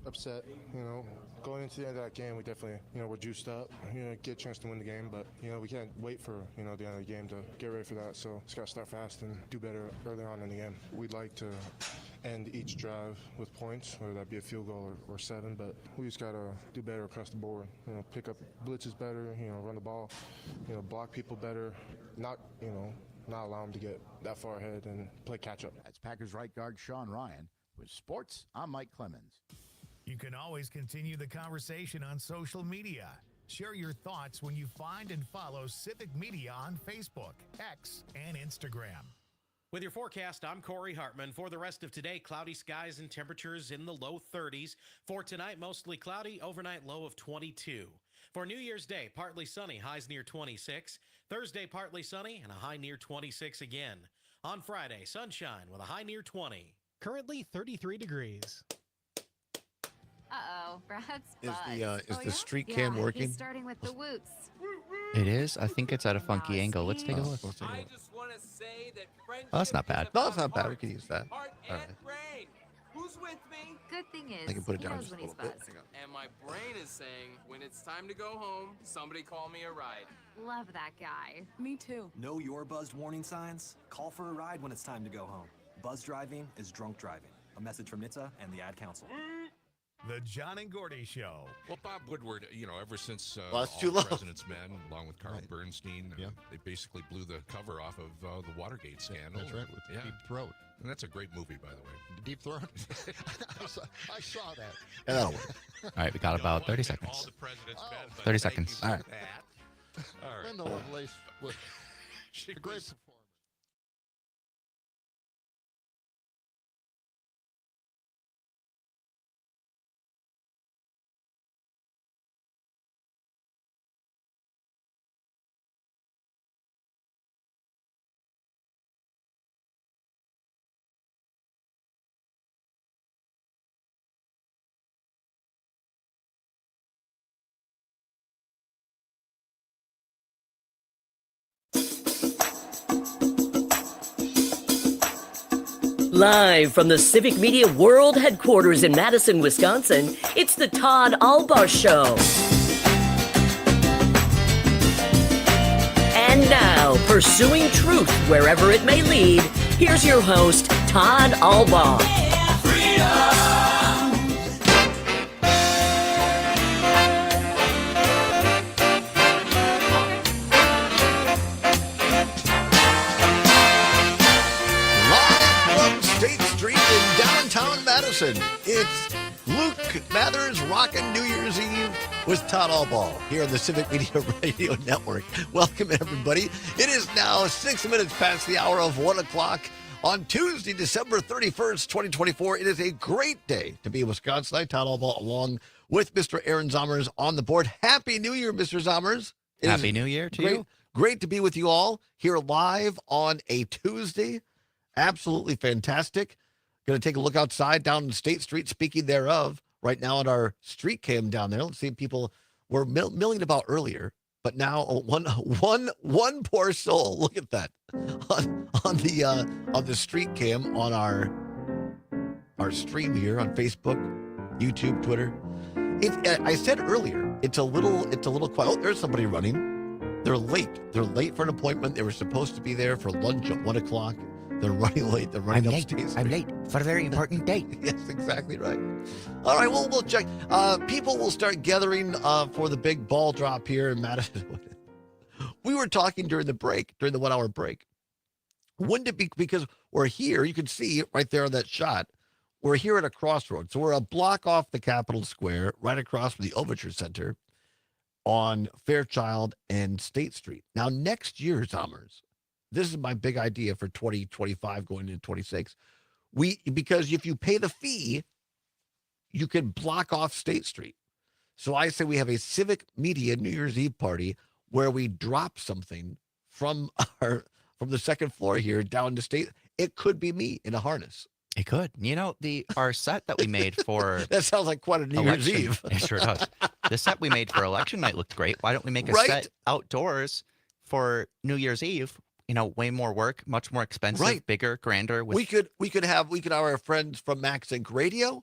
upset, going into the end of that game, we definitely, we're juiced up, get a chance to win the game, but, we can't wait for, the end of the game to get ready for that, so just got to start fast and do better early on in the game. We'd like to end each drive with points, whether that be a field goal or 7. But we just got to do better across the board. Pick up blitzes better, run the ball, block people better, not allow them to get that far ahead and play catch up. That's Packers right guard Sean Ryan. With sports, I'm Mike Clemens. You can always continue the conversation on social media. Share your thoughts when you find and follow Civic Media on Facebook, X, and Instagram. With your forecast, I'm Corey Hartman. For the rest of today, cloudy skies and temperatures in the low 30s. For tonight, mostly cloudy, overnight low of 22. For New Year's Day, partly sunny, highs near 26. Thursday, partly sunny and a high near 26 again. On Friday, sunshine with a high near 20. Currently 33 degrees. Uh-oh, Brad's Is the street cam working? He's starting with the whoops. It is. I think it's at a funky angle. Let's take a look. I just want to say that friendship Oh, that's not bad. No, it's not bad. We can use that. heart All and right. brain. Who's with me? Good thing is, I can put it he down knows just when a he's little bit. buzzed. Hang on. And my brain is saying, when it's time to go home, somebody call me a ride. Love that guy. Me too. Know your buzzed warning signs? Call for a ride when it's time to go home. Buzz driving is drunk driving. A message from NHTSA and the Ad Council. The John and Gordy Show. Well, Bob Woodward, ever since Well, that's All too low. President's Men, along with Carl Bernstein, they basically blew the cover off of the Watergate scandal. That's right, with the Deep Throat. And that's a great movie, by the way. Deep Throat? I saw that. Yeah, that'll work. All right, we got about 30 seconds. 30 seconds. All right. All right. Brenda Lovelace was She a great was- performance. Live from the Civic Media World Headquarters in Madison, Wisconsin, it's the Todd Allbaugh Show. And now, pursuing truth wherever it may lead, here's your host, Todd Allbaugh. Live from State Street in downtown Madison, it's Luke Mathers rocking New Year's Eve with Todd Allbaugh here on the Civic Media Radio Network. Welcome, everybody. It is now 6 minutes past the hour of 1 o'clock on Tuesday, December 31st, 2024. It is a great day to be in Wisconsin. Todd Allbaugh along with Mr. Aaron Zommers on the board. Happy New Year, Mr. Zommers. It Happy is New Year to great, you. Great to be with you all here live on a Tuesday. Absolutely fantastic. Going to take a look outside down on State Street, speaking thereof, right now on our street cam down there. Let's see, people were milling about earlier, but now one poor soul. Look at that on the street cam on our stream here on Facebook, YouTube, Twitter. I said earlier, it's a little quiet. Oh, there's somebody running. They're late. They're late for an appointment. They were supposed to be there for lunch at 1 o'clock. They're running late. They're running upstairs. I'm late for a very important date. Yes, exactly right. All right, well, we'll check. People will start gathering for the big ball drop here in Madison. We were talking during the 1 hour break. Wouldn't it be, because we're here, you can see right there on that shot, we're here at a crossroads. So we're a block off the Capitol Square, right across from the Overture Center on Fairchild and State Street. Now, next year, Zommers, this is my big idea for 2025 going into 26. Because if you pay the fee, you can block off State Street. So I say we have a Civic Media New Year's Eve party where we drop something from the second floor here down to State. It could be me in a harness. It could. Our set that we made for that sounds like quite a New Year's Eve. It sure does. The set we made for election night looked great. Why don't we make a set outdoors for New Year's Eve? Way more work, much more expensive, bigger, grander. We could have our friends from Max Inc. Radio.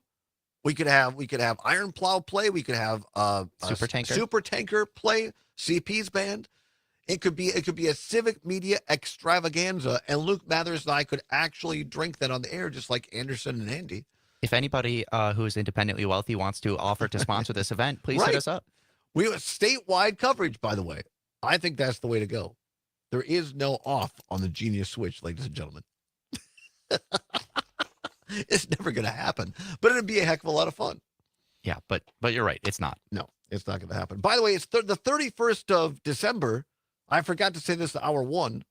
We could have Iron Plow play. We could have Super Tanker play. CP's band. It could be a civic media extravaganza, and Luke Mathers and I could actually drink that on the air, just like Anderson and Andy. If anybody who is independently wealthy wants to offer to sponsor this event, please hit Right. us up. We have statewide coverage, by the way. I think that's the way to go. There is no off on the Genius Switch, ladies and gentlemen. It's never going to happen, but it'd be a heck of a lot of fun. Yeah, but you're right. It's not. No, it's not going to happen. By the way, it's the 31st of December. I forgot to say this in hour one.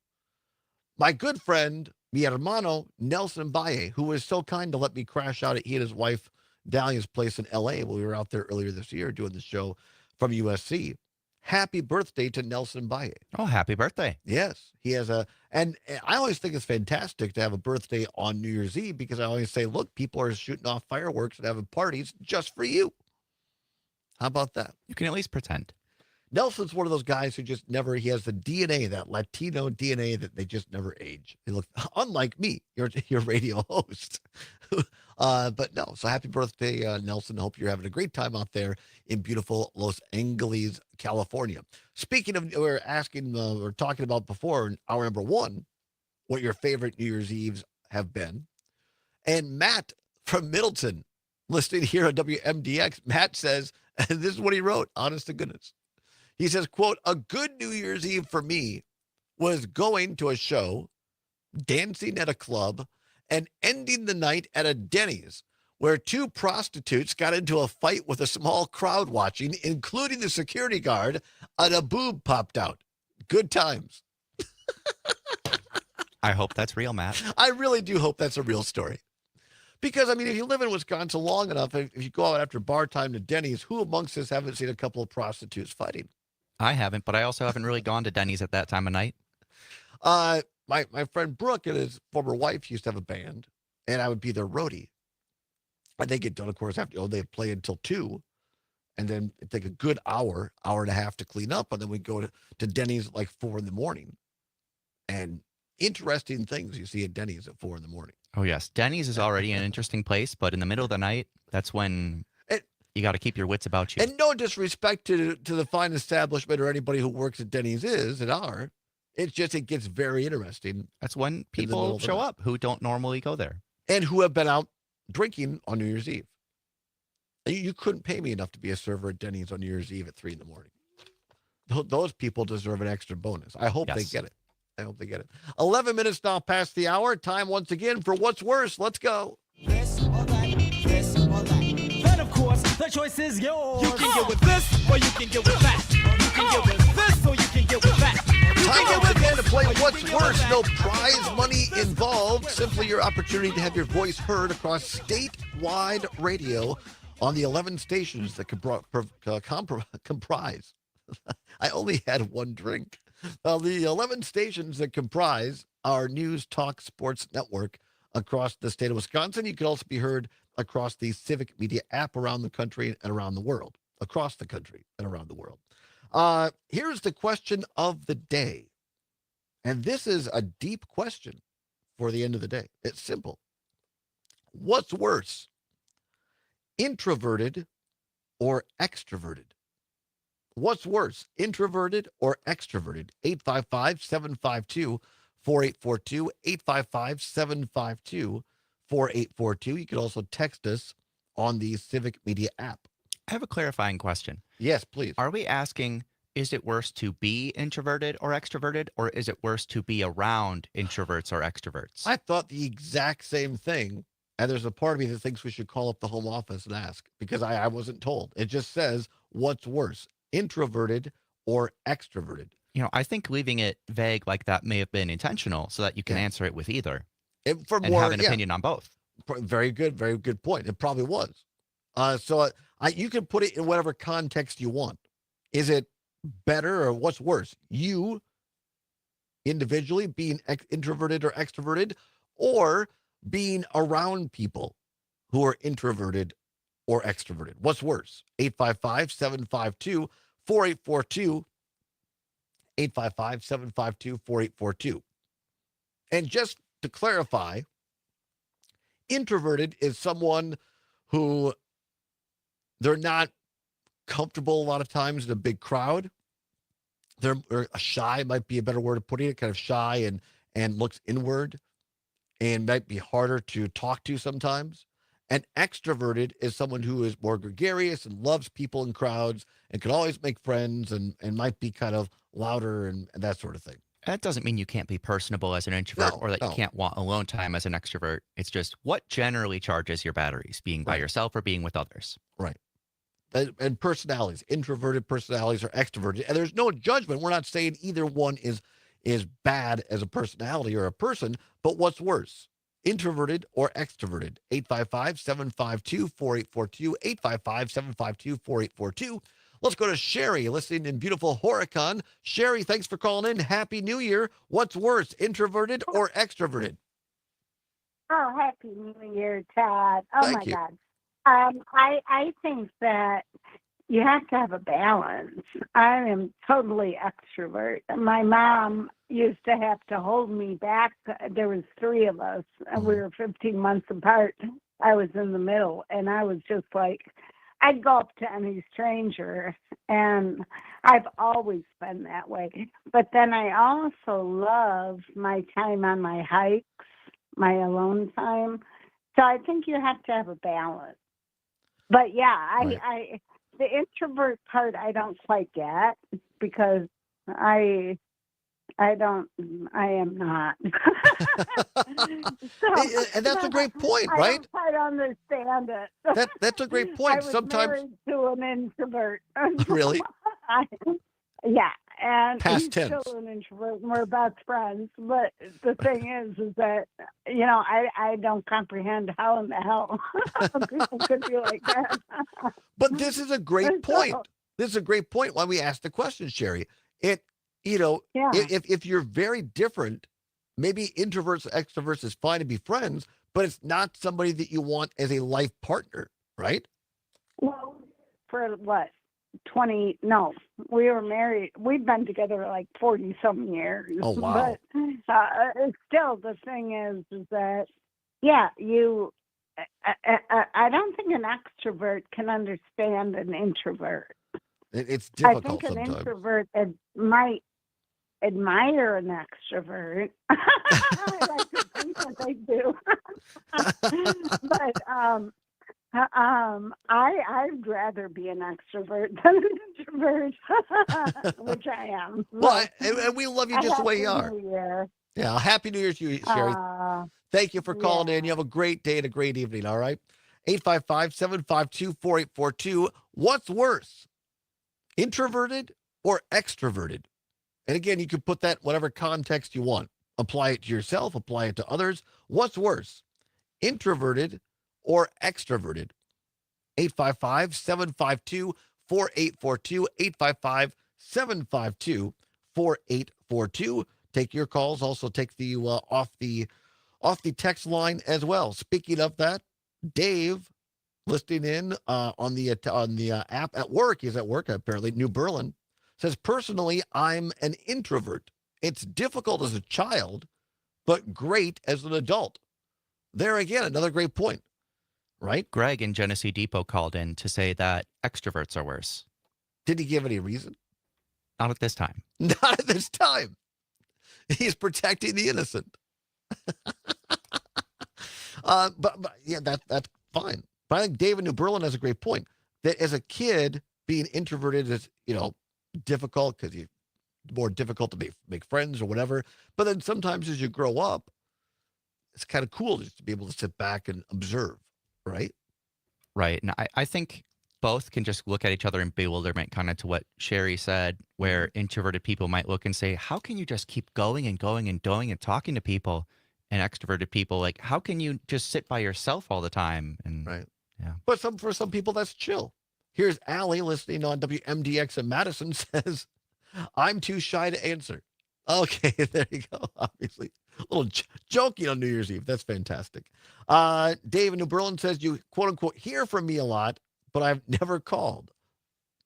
My good friend, mi hermano, Nelson Baye, who was so kind to let me crash out at he and his wife, Dahlia's place in L.A. when we were out there earlier this year doing the show from USC. Happy birthday to Nelson Baye. Oh, happy birthday. Yes, he has and I always think it's fantastic to have a birthday on New Year's Eve because I always say, look, people are shooting off fireworks and having parties just for you. How about that? You can at least pretend. Nelson's one of those guys who just never, he has the DNA, that Latino DNA that they just never age. They look, unlike me, your radio host. But no, so happy birthday, Nelson. Hope you're having a great time out there in beautiful Los Angeles, California. Speaking of, we're talking about before in hour number one, what your favorite New Year's Eves have been. And Matt from Middleton, listening here on WMDX, Matt says, and this is what he wrote, honest to goodness. He says, quote, a good New Year's Eve for me was going to a show, dancing at a club, and ending the night at a Denny's where two prostitutes got into a fight with a small crowd watching, including the security guard, and a boob popped out. Good times. I hope that's real, Matt. I really do hope that's a real story. Because, I mean, if you live in Wisconsin long enough, if you go out after bar time to Denny's, who amongst us haven't seen a couple of prostitutes fighting? I haven't, but I also haven't really gone to Denny's at that time of night. My friend Brooke and his former wife used to have a band, and I would be their roadie. And they get done, of course, after they play until 2, and then it'd take a good hour and a half to clean up, and then we go to Denny's at like 4 in the morning. And interesting things you see at Denny's at 4 in the morning. Oh, yes. Denny's is already an interesting place, but in the middle of the night, that's when you got to keep your wits about you. And no disrespect to the fine establishment or anybody who works at Denny's it's just, it gets very interesting. That's when people show up who don't normally go there. And who have been out drinking on New Year's Eve. You couldn't pay me enough to be a server at Denny's on New Year's Eve at 3 in the morning. Those people deserve an extra bonus. I hope they get it. 11 minutes now past the hour. Time once again for What's Worse. Let's go. This or that, this or that. Then, of course, the choice is yours. You can get with this or you can get with that. You can get with this or you can get with that. Time once again to play What's Worse. No prize money involved. Simply your opportunity to have your voice heard across statewide radio on the 11 stations that comprise. I only had one drink. The 11 stations that comprise our news, talk, sports network across the state of Wisconsin. You can also be heard across the Civic Media app around the country and around the world. Across the country and around the world. Here's the question of the day. And this is a deep question for the end of the day. It's simple. What's worse, introverted or extroverted? What's worse, introverted or extroverted? 855-752-4842, 855-752-4842. You can also text us on the Civic Media app. I have a clarifying question. Yes, please. Are we asking, is it worse to be introverted or extroverted, or is it worse to be around introverts or extroverts? I thought the exact same thing. And there's a part of me that thinks we should call up the home office and ask, because I wasn't told. It just says, what's worse, introverted or extroverted? You know, I think leaving it vague like that may have been intentional so that you can answer it with either and have an opinion on both. Very good point. It probably was. So you can put it in whatever context you want. Is it better or what's worse? You individually being introverted or extroverted, or being around people who are introverted or extroverted? What's worse? 855-752-4842. 855-752-4842. And just to clarify, introverted is someone who they're not comfortable a lot of times in a big crowd. They're shy might be a better word of putting it, kind of shy and looks inward and might be harder to talk to sometimes. And extroverted is someone who is more gregarious and loves people in crowds and can always make friends and might be kind of louder and that sort of thing. That doesn't mean you can't be personable as an introvert or that you can't want alone time as an extrovert. It's just what generally charges your batteries, being by yourself or being with others. Right. And personalities, introverted personalities or extroverted. And there's no judgment. We're not saying either one is bad as a personality or a person, but what's worse, introverted or extroverted? 855-752-4842, 855-752-4842. Let's go to Sherry, listening in beautiful Horicon. Sherry, thanks for calling in. Happy New Year. What's worse, introverted or extroverted? Oh, Happy New Year, Todd. Oh, Thank my you. God. I think that you have to have a balance. I am totally extrovert. My mom used to have to hold me back. There was 3 of us, and we were 15 months apart. I was in the middle, and I was just like, I'd go up to any stranger, and I've always been that way. But then I also love my time on my hikes, my alone time. So I think you have to have a balance. But yeah, I the introvert part I don't quite get because I am not. And that's a great point, right? I don't quite understand it. That's a great point. I was Sometimes married to an introvert. Really? Yeah, and Past he's tense. still an introvert, and we're best friends. But the thing is that I don't comprehend how in the hell people could be like that. But this is a great point. This is a great point why we asked the question, Sherry. If you're very different, maybe introverts, extroverts is fine to be friends, but it's not somebody that you want as a life partner, right? Well, for what? 20? No, we were married. We've been together like 40 some years. Oh, wow. But still, the thing is that I don't think an extrovert can understand an introvert. It's difficult I think an sometimes. introvert might admire an extrovert. I like to think that they do. But I'd rather be an extrovert than an introvert, which I am. Well, and we love you just the way you are. Happy New Year. Yeah, Happy New Year to you, Sherry. Thank you for calling in. You have a great day and a great evening, all right? 855-752-4842. What's worse, introverted or extroverted? And again, you can put that whatever context you want. Apply it to yourself, apply it to others. What's worse, introverted or extroverted? 855-752-4842, 855-752-4842. Take your calls. Also take you off the text line as well. Speaking of that, Dave, listening in on the app at work. He's at work apparently. New Berlin says, personally, I'm an introvert. It's difficult as a child, but great as an adult. There again, another great point, right? Greg in Genesee Depot called in to say that extroverts are worse. Did he give any reason? Not at this time. Not at this time. He's protecting the innocent. But yeah, that's fine. But I think David New Berlin has a great point. That as a kid, being introverted is, difficult because it's more difficult to make friends or whatever. But then sometimes as you grow up, it's kind of cool just to be able to sit back and observe, right? Right. And I think both can just look at each other in bewilderment, kind of to what Sherry said, where introverted people might look and say, how can you just keep going and going and going and talking to people? And extroverted people, like, how can you just sit by yourself all the time? And right. Yeah. But for some people, that's chill. Here's Allie listening on WMDX in Madison says, I'm too shy to answer. Okay, there you go. Obviously, a little joking on New Year's Eve. That's fantastic. Dave in New Berlin says, you quote unquote hear from me a lot, but I've never called.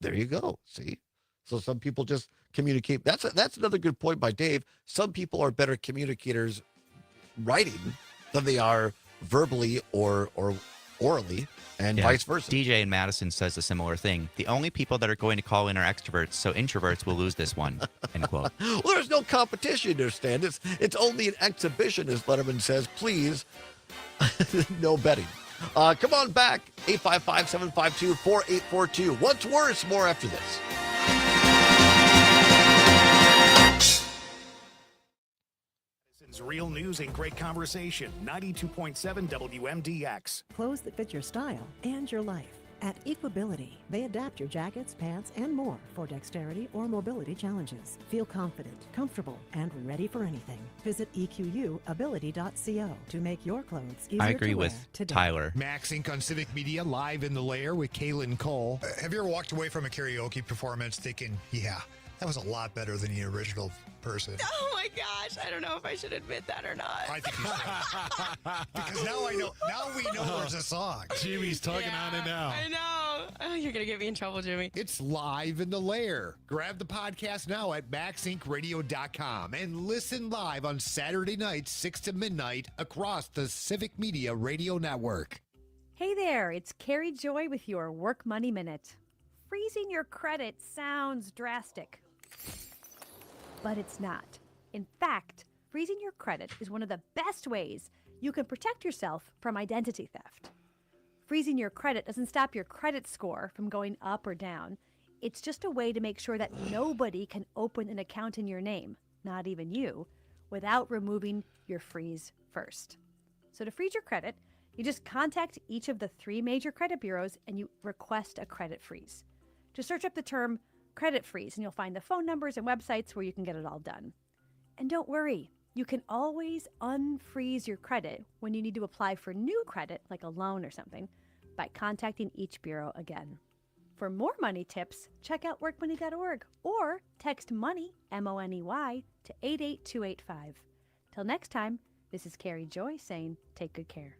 There you go. See? So some people just communicate. That's another good point by Dave. Some people are better communicators writing than they are verbally or orally, and Yeah. vice versa. DJ in Madison says a similar thing. The only people that are going to call in are extroverts, so introverts will lose this one. End quote. Well, there's no competition, you understand? It's only an exhibition, as Letterman says. Please, no betting. Come on back, 855-752-4842. What's worse? More after this. Real news and great conversation. 92.7 WMDX. Clothes that fit your style and your life. At Equability, they adapt your jackets, pants, and more for dexterity or mobility challenges. Feel confident, comfortable, and ready for anything. Visit EQUability.co to make your clothes easier I agree to wear with today. Tyler. Max Inc. on Civic Media, live in the lair with Kaylin Cole. Have you ever walked away from a karaoke performance thinking, yeah, that was a lot better than the original person? Oh my gosh, I don't know if I should admit that or not. I think you should. Because now I know. Now we know there's a song. Jimmy's tugging on it now. I know. Oh, you're going to get me in trouble, Jimmy. It's live in the lair. Grab the podcast now at maxincradio.com and listen live on Saturday nights, 6 to midnight, across the Civic Media Radio Network. Hey there, it's Carrie Joy with your Work Money Minute. Freezing your credit sounds drastic, but it's not. In fact, freezing your credit is one of the best ways you can protect yourself from identity theft. Freezing your credit doesn't stop your credit score from going up or down. It's just a way to make sure that nobody can open an account in your name, not even you, without removing your freeze first. So to freeze your credit, you just contact each of the 3 major credit bureaus and you request a credit freeze. Just search up the term credit freeze and you'll find the phone numbers and websites where you can get it all done. And don't worry, you can always unfreeze your credit when you need to apply for new credit, like a loan or something, by contacting each bureau again. For more money tips, check out workmoney.org or text MONEY, M-O-N-E-Y, to 88285. Till next time, this is Carrie Joy saying take good care.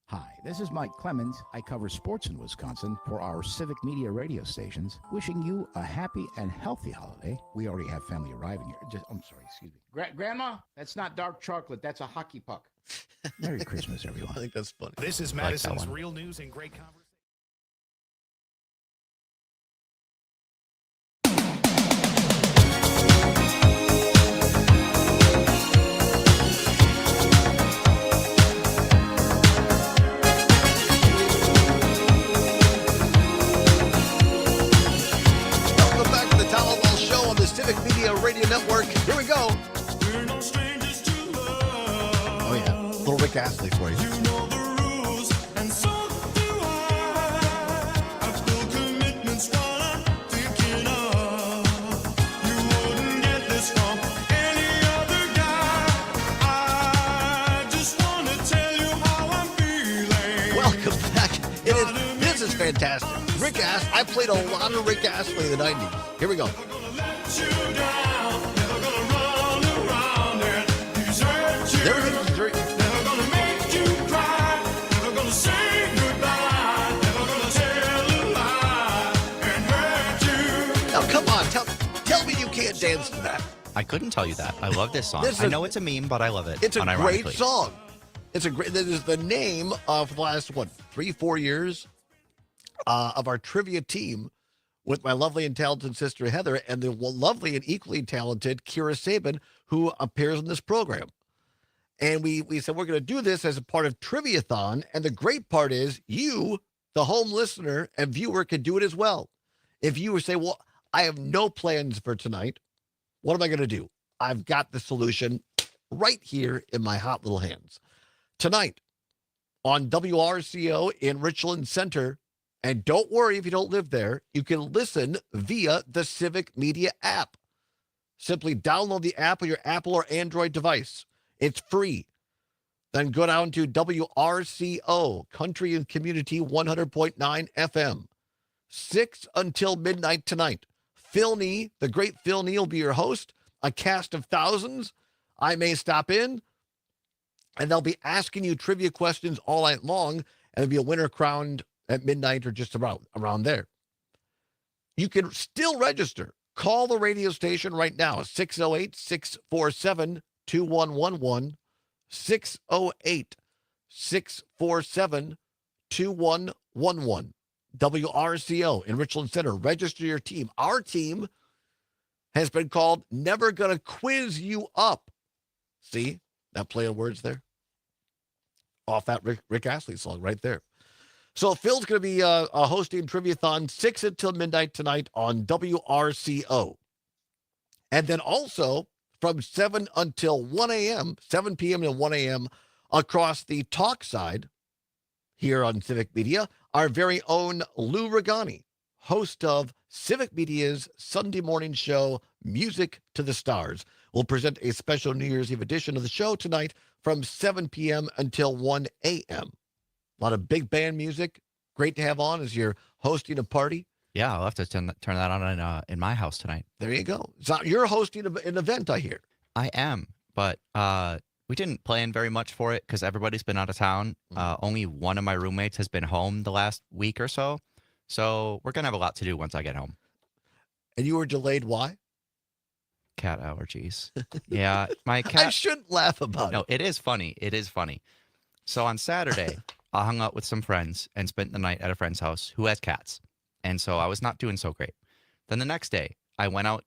Hi, this is Mike Clemens. I cover sports in Wisconsin for our Civic Media radio stations. Wishing you a happy and healthy holiday. We already have family arriving here. I'm sorry, excuse me. Grandma, that's not dark chocolate. That's a hockey puck. Merry Christmas, everyone. I think that's funny. This is Madison's real news and great conversation. Welcome back to the Allbaugh Show on the Civic Media Radio Network. Here we go. Oh, yeah. Little Rick Astley for you. Welcome back. This is fantastic. Rick Astley. I played a lot of Rick Astley in the 90s. Here we go. There it is. Now, come on. Tell me you can't dance to that. I couldn't tell you that. I love this song. This I is- know it's a meme, but I love it. It's a great unironically. song. It's a great. That is the name of the last 3-4 years of our trivia team with my lovely and talented sister Heather and the lovely and equally talented Kira Sabin, who appears in this program. And we said we're going to do this as a part of Triviathon. And the great part is you, the home listener and viewer, can do it as well. If you say, well, I have no plans for tonight, what am I going to do? I've got the solution right here in my hot little hands. Tonight on WRCO in Richland Center, and don't worry if you don't live there, you can listen via the Civic Media app. Simply download the app on your Apple or Android device. It's free. Then go down to WRCO, Country and Community 100.9 FM. 6 until midnight tonight. Phil Nee, the great Phil Nee, will be your host. A cast of thousands. I may stop in, and they'll be asking you trivia questions all night long, and there'll be a winner crowned at midnight or just around there. You can still register. Call the radio station right now, 608-647-2111, 647-2111. WRCO in Richland Center. Register your team. Our team has been called Never Gonna Quiz You Up. See that play of words there? Off that Rick Astley song right there. So Phil's going to be hosting Triviathon 6 until midnight tonight on WRCO. And then also from 7 until 1 a.m., 7 p.m. to 1 a.m. across the talk side here on Civic Media, our very own Lou Regani, host of Civic Media's Sunday morning show, Music to the Stars, will present a special New Year's Eve edition of the show tonight from 7 p.m. until 1 a.m. A lot of big band music. Great to have on as you're hosting a party. Yeah, I'll have to turn that on in my house tonight. There you go. So you're hosting an event, I hear. I am, but we didn't plan very much for it because everybody's been out of town. Only one of my roommates has been home the last week or so. So we're going to have a lot to do once I get home. And you were delayed. Why? Cat allergies. Yeah, my cat. I shouldn't laugh about it. No, it is funny. It is funny. So on Saturday, I hung out with some friends and spent the night at a friend's house who has cats. And so I was not doing so great. Then the next day, I went out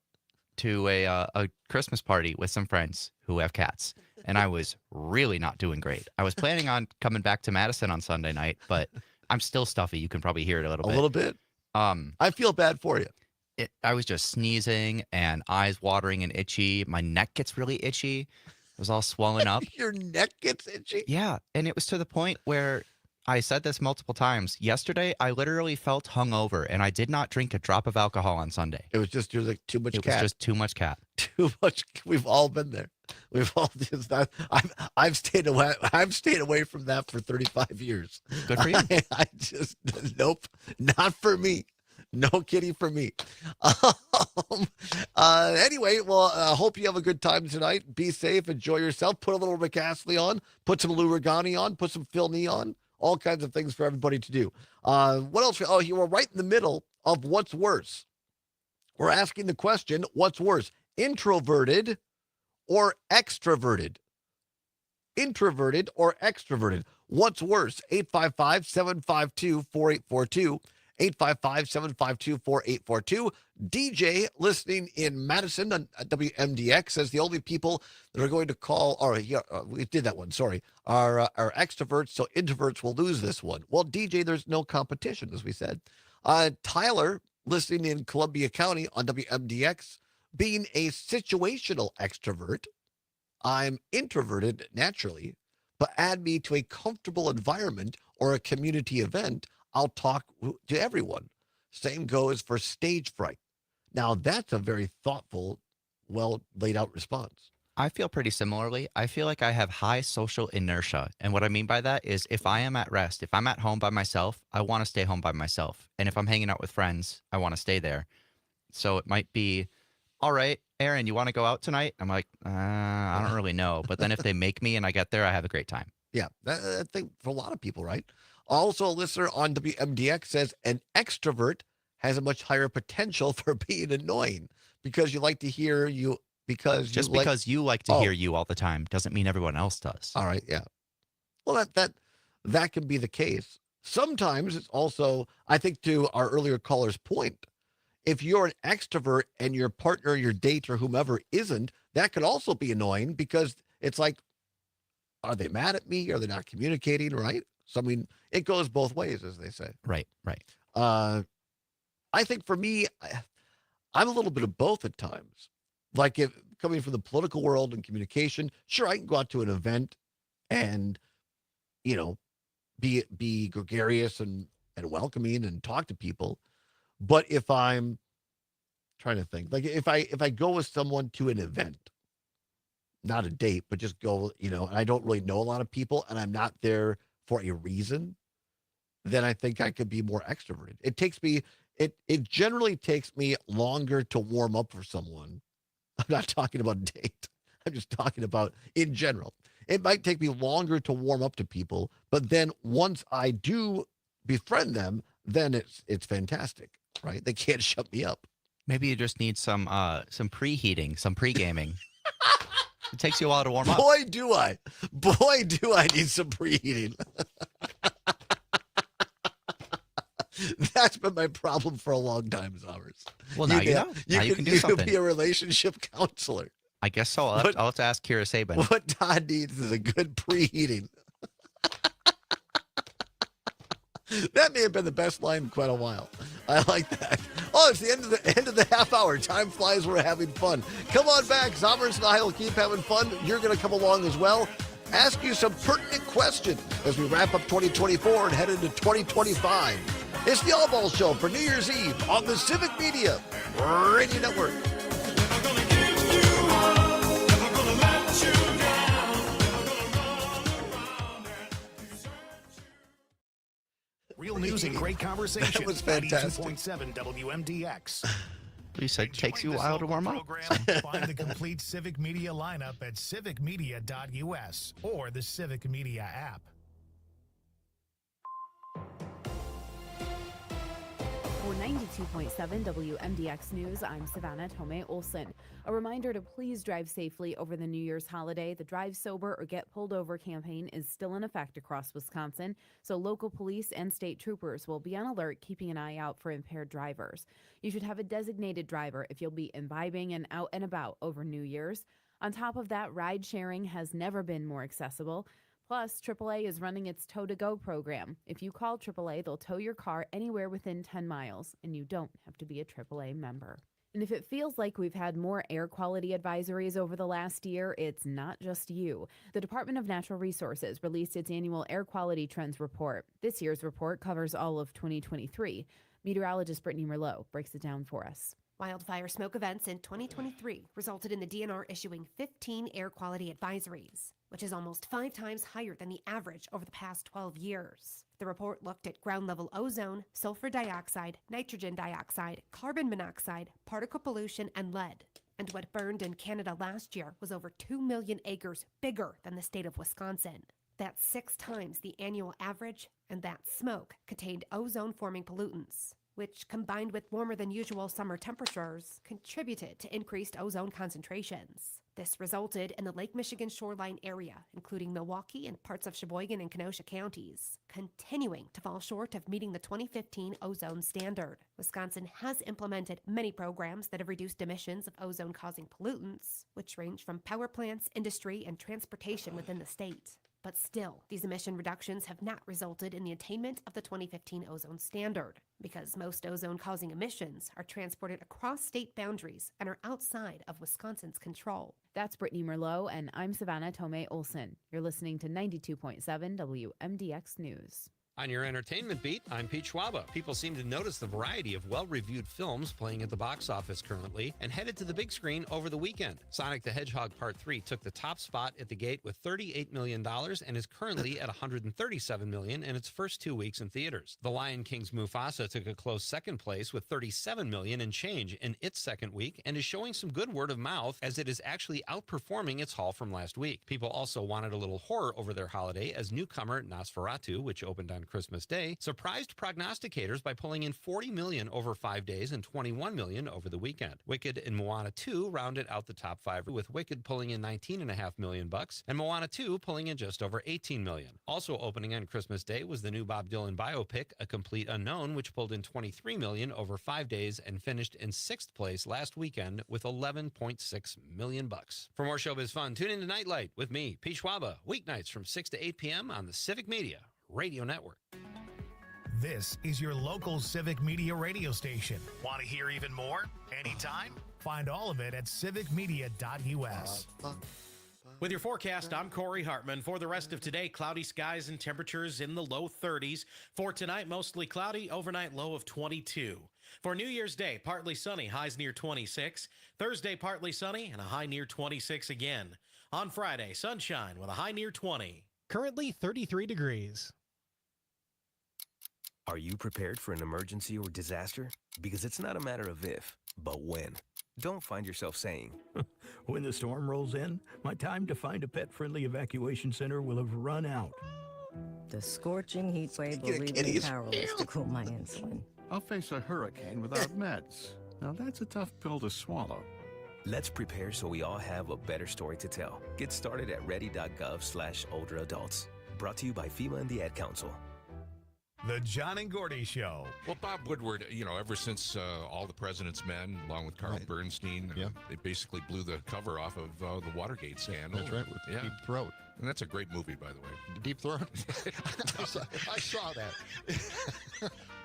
to a Christmas party with some friends who have cats. And I was really not doing great. I was planning on coming back to Madison on Sunday night, but I'm still stuffy. You can probably hear it a little bit. A little bit? I feel bad for you. I was just sneezing and eyes watering and itchy. My neck gets really itchy. It was all swollen up. Your neck gets itchy? Yeah. And it was to the point where I said this multiple times. Yesterday, I literally felt hungover, and I did not drink a drop of alcohol on Sunday. It was just like too much cat. It was just too much cat. Too much. We've all been there. We've all just that. I've stayed away. I've stayed away from that for 35 years. Good for you. I just nope, not for me. No kitty for me. Anyway, well, I hope you have a good time tonight. Be safe. Enjoy yourself. Put a little Rick Astley on. Put some Lou Regani on. Put some Phil Nee on. All kinds of things for everybody to do. What else? Oh, you were right in the middle of what's worse. We're asking the question, what's worse, introverted or extroverted? Introverted or extroverted? What's worse? 855-752-4842. 855-752-4842. DJ listening in Madison on WMDX says the only people that are going to call, we did that one, sorry, are extroverts, so introverts will lose this one. Well, DJ, there's no competition, as we said. Tyler listening in Columbia County on WMDX, being a situational extrovert, I'm introverted naturally, but add me to a comfortable environment or a community event, I'll talk to everyone. Same goes for stage fright. Now, that's a very thoughtful, well laid out response. I feel pretty similarly. I feel like I have high social inertia. And what I mean by that is if I am at rest, if I'm at home by myself, I want to stay home by myself. And if I'm hanging out with friends, I want to stay there. So it might be, all right, Aaron, you want to go out tonight? I'm like, I don't really know. But then if they make me and I get there, I have a great time. Yeah, I think for a lot of people, right? Also, a listener on WMDX says an extrovert has a much higher potential for being annoying because you like to hear you because just because you like to hear you all the time doesn't mean everyone else does. All right, yeah. Well, that can be the case. Sometimes it's also, I think, to our earlier caller's point, if you're an extrovert and your partner, your date, or whomever isn't, that could also be annoying because it's like, are they mad at me? Are they not communicating? Right? So, I mean, it goes both ways, as they say. Right, right. I think for me, I'm a little bit of both at times. Like if coming from the political world and communication, sure, I can go out to an event and, be gregarious and welcoming and talk to people. But if I'm trying to think, like if I go with someone to an event, not a date, but just go, and I don't really know a lot of people and I'm not there for a reason, then I think I could be more extroverted. It generally takes me longer to warm up for someone. I'm not talking about a date. I'm just talking about in general. It might take me longer to warm up to people, but then once I do befriend them, then it's fantastic, right? They can't shut me up. Maybe you just need some preheating, some pre-gaming. It takes you a while to warm up. Boy, do I need some preheating. That's been my problem for a long time, Summers. Well, now you know. Now you can do something. You could be a relationship counselor. I guess so. I'll have to ask Kira Sabin. What Todd needs is a good preheating. That may have been the best line in quite a while. I like that. Oh, it's the end of the half hour. Time flies. We're having fun. Come on back. Summers and I will keep having fun. You're going to come along as well. Ask you some pertinent questions as we wrap up 2024 and head into 2025. It's the Allbaugh Show for New Year's Eve on the Civic Media Radio Network. Real news and great conversation. That was fantastic. 92.7 WMDX. You said it takes you a while to warm up. Find the complete Civic Media lineup at civicmedia.us or the Civic Media app. For 92.7 WMDX News, I'm Savannah Tomei Olson. A reminder to please drive safely over the New Year's holiday. The Drive Sober or Get Pulled Over campaign is still in effect across Wisconsin, so local police and state troopers will be on alert, keeping an eye out for impaired drivers. You should have a designated driver if you'll be imbibing and out and about over New Year's. On top of that, ride sharing has never been more accessible. Plus, AAA is running its Tow-to-Go program. If you call AAA, they'll tow your car anywhere within 10 miles, and you don't have to be a AAA member. And if it feels like we've had more air quality advisories over the last year, it's not just you. The Department of Natural Resources released its annual Air Quality Trends report. This year's report covers all of 2023. Meteorologist Brittany Merlot breaks it down for us. Wildfire smoke events in 2023 resulted in the DNR issuing 15 air quality advisories, which is almost 5 times higher than the average over the past 12 years. The report looked at ground-level ozone, sulfur dioxide, nitrogen dioxide, carbon monoxide, particle pollution, and lead. And what burned in Canada last year was over 2 million acres bigger than the state of Wisconsin. That's 6 times the annual average, and that smoke contained ozone-forming pollutants, which, combined with warmer than usual summer temperatures, contributed to increased ozone concentrations. This resulted in the Lake Michigan shoreline area, including Milwaukee and parts of Sheboygan and Kenosha counties, continuing to fall short of meeting the 2015 ozone standard. Wisconsin has implemented many programs that have reduced emissions of ozone-causing pollutants, which range from power plants, industry, and transportation within the state. But still, these emission reductions have not resulted in the attainment of the 2015 ozone standard, because most ozone-causing emissions are transported across state boundaries and are outside of Wisconsin's control. That's Brittany Merlot, and I'm Savannah Tomei Olson. You're listening to 92.7 WMDX News. On your entertainment beat, I'm Pete Schwaba. People seem to notice the variety of well-reviewed films playing at the box office currently and headed to the big screen over the weekend. Sonic the Hedgehog Part 3 took the top spot at the gate with $38 million and is currently at $137 million in its first 2 weeks in theaters. The Lion King's Mufasa took a close second place with $37 million and change in its second week and is showing some good word of mouth as it is actually outperforming its haul from last week. People also wanted a little horror over their holiday as newcomer Nosferatu, which opened on Christmas Day, surprised prognosticators by pulling in $40 million over 5 days and $21 million over the weekend. Wicked and Moana 2 rounded out the top 5, with Wicked pulling in $19.5 million and Moana 2 pulling in just over $18 million. Also opening on Christmas Day was the new Bob Dylan biopic, A Complete Unknown, which pulled in $23 million over 5 days and finished in 6th place last weekend with $11.6 million. For more showbiz fun, tune in to Nightlight with me, Pete Schwaba, weeknights from 6 to 8 p.m. on the Civic Media Radio Network. This is your local Civic Media radio station. Want to hear even more? Anytime? Find all of it at civicmedia.us. With your forecast, I'm Corey Hartman. For the rest of today, cloudy skies and temperatures in the low 30s. For tonight, mostly cloudy, overnight low of 22. For New Year's Day, partly sunny, highs near 26. Thursday, partly sunny and a high near 26 again. On Friday, sunshine with a high near 20. Currently 33 degrees. Are you prepared for an emergency or disaster? Because it's not a matter of if, but when. Don't find yourself saying, when the storm rolls in, my time to find a pet-friendly evacuation center will have run out. The scorching heat wave will leave me powerless to cool my insulin. I'll face a hurricane without meds. Now that's a tough pill to swallow. Let's prepare so we all have a better story to tell. Get started at ready.gov/older adults. Brought to you by FEMA and the Ad Council. The John and Gordy Show. Well, Bob Woodward, ever since All the President's Men, along with Carl Bernstein, they basically blew the cover off of the Watergate scandal. That's right, with Deep Throat. And that's a great movie, by the way. Deep Throat? I saw that.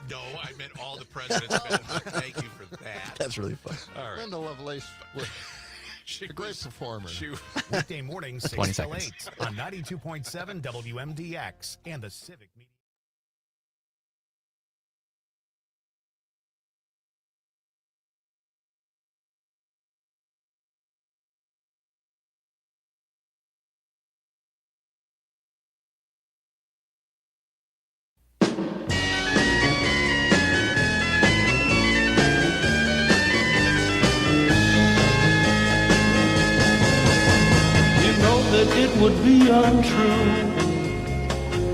No, I meant All the President's Men. Thank you for that. That's really fun. All right. Linda Lovelace, a great performer. Weekday mornings, 6 20 till seconds. 8 on 92.7 WMDX and the Civic Media. You know that it would be untrue.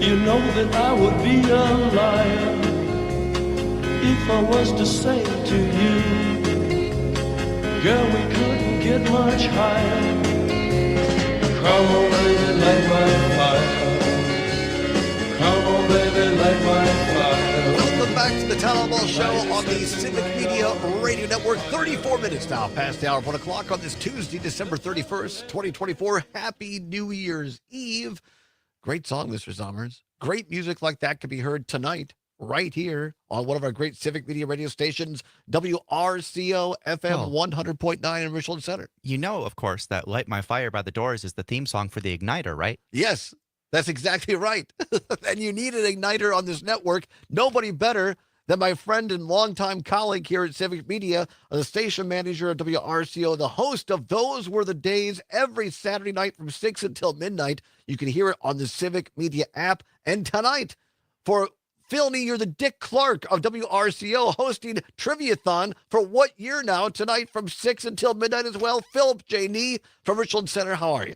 You know that I would be a liar if I was to say to you, girl, we couldn't get much higher. Come on, baby, light my fire. Come on, baby, light my fire. Welcome back to the Todd Allbaugh Show on the Civic Media Radio Network. 34 minutes now past the hour of 1 o'clock on this Tuesday, December 31st, 2024. Happy New Year's Eve. Great song, Mr. Summers. Great music like that can be heard tonight right here on one of our great Civic Media radio stations, WRCO FM 100.9 in Richland Center. You know, of course, that Light My Fire by the Doors is the theme song for the Igniter, right? Yes, that's exactly right. And you need an igniter on this network. Nobody better than my friend and longtime colleague here at Civic Media, the station manager of WRCO, the host of Those Were the Days every Saturday night from 6 until midnight. You can hear it on the Civic Media app. And tonight, for Phil Nee, you're the Dick Clark of WRCO, hosting Triviathon for what year now? Tonight from 6 until midnight as well. Philip J. Nee from Richland Center, how are you?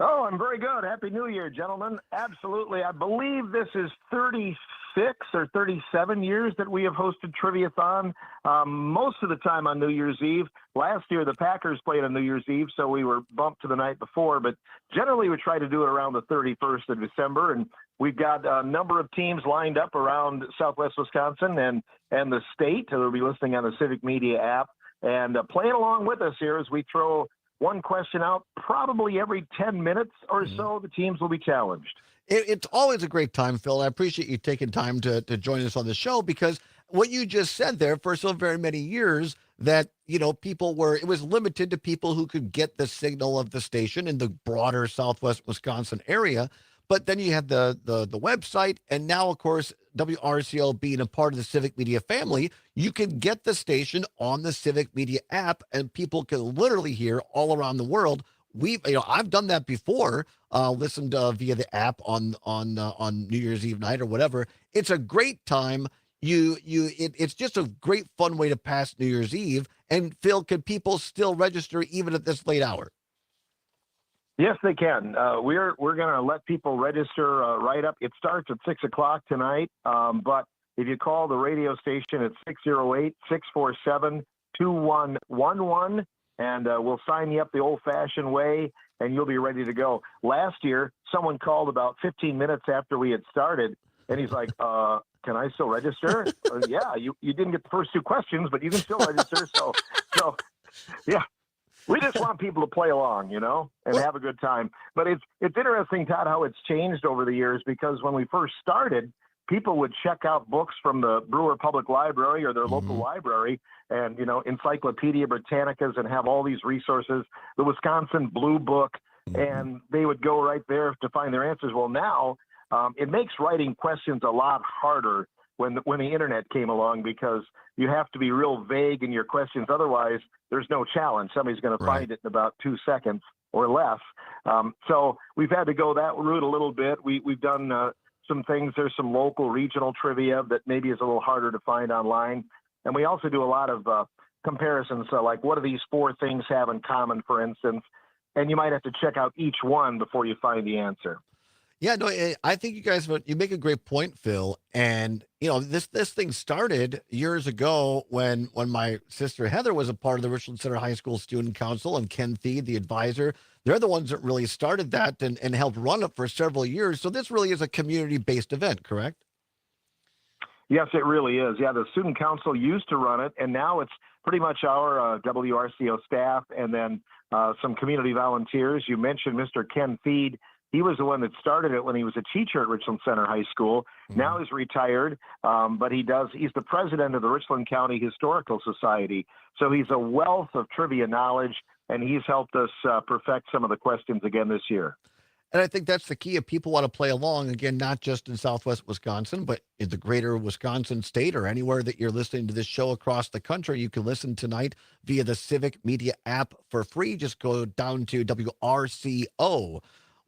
Oh, I'm very good. Happy New Year, gentlemen. Absolutely. I believe this is 36 or 37 years that we have hosted Triviathon, most of the time on New Year's Eve. Last year, the Packers played on New Year's Eve, so we were bumped to the night before. But generally, we try to do it around the 31st of December, and we've got a number of teams lined up around Southwest Wisconsin and the state that will be listening on the Civic Media app and playing along with us here as we throw one question out probably every 10 minutes or so. The teams will be challenged. It's always a great time, Phil. I appreciate you taking time to join us on the show, because what you just said there, for so very many years, that, it was limited to people who could get the signal of the station in the broader Southwest Wisconsin area. But then you had the website, and now, of course, WRCO being a part of the Civic Media family, you can get the station on the Civic Media app, and people can literally hear all around the world. I've done that before. Listened via the app on New Year's Eve night or whatever. It's a great time. It's just a great fun way to pass New Year's Eve. And Phil, can people still register even at this late hour? Yes, they can. We're going to let people register right up. It starts at 6 o'clock tonight, but if you call the radio station at 608-647-2111, and we'll sign you up the old-fashioned way, and you'll be ready to go. Last year, someone called about 15 minutes after we had started, and he's like, can I still register? Yeah, you didn't get the first two questions, but you can still register. So yeah. We just want people to play along, and have a good time. But it's interesting, Todd, how it's changed over the years, because when we first started, people would check out books from the Brewer Public Library or their local library and, Encyclopedia Britannicas, and have all these resources, the Wisconsin Blue Book, and they would go right there to find their answers. Well, now it makes writing questions a lot harder when the internet came along, because you have to be real vague in your questions. Otherwise, there's no challenge. Somebody's going to find it in about 2 seconds or less. So we've had to go that route a little bit. We've done some things. There's some local regional trivia that maybe is a little harder to find online. And we also do a lot of comparisons. So like, what do these four things have in common, for instance? And you might have to check out each one before you find the answer. Yeah, no, I think you guys you make a great point, Phil. And this thing started years ago when my sister Heather was a part of the Richland Center High School Student Council, and Ken Thede, the advisor. They're the ones that really started that and helped run it for several years. So this really is a community-based event, correct? Yes, it really is. Yeah, the student council used to run it, and now it's pretty much our WRCO staff and then some community volunteers. You mentioned Mr. Ken Thede. He was the one that started it when he was a teacher at Richland Center High School. Now he's retired, but he's the president of the Richland County Historical Society. So he's a wealth of trivia knowledge, and he's helped us perfect some of the questions again this year. And I think that's the key. If people want to play along, again, not just in Southwest Wisconsin, but in the greater Wisconsin state or anywhere that you're listening to this show across the country, you can listen tonight via the Civic Media app for free. Just go down to WRCO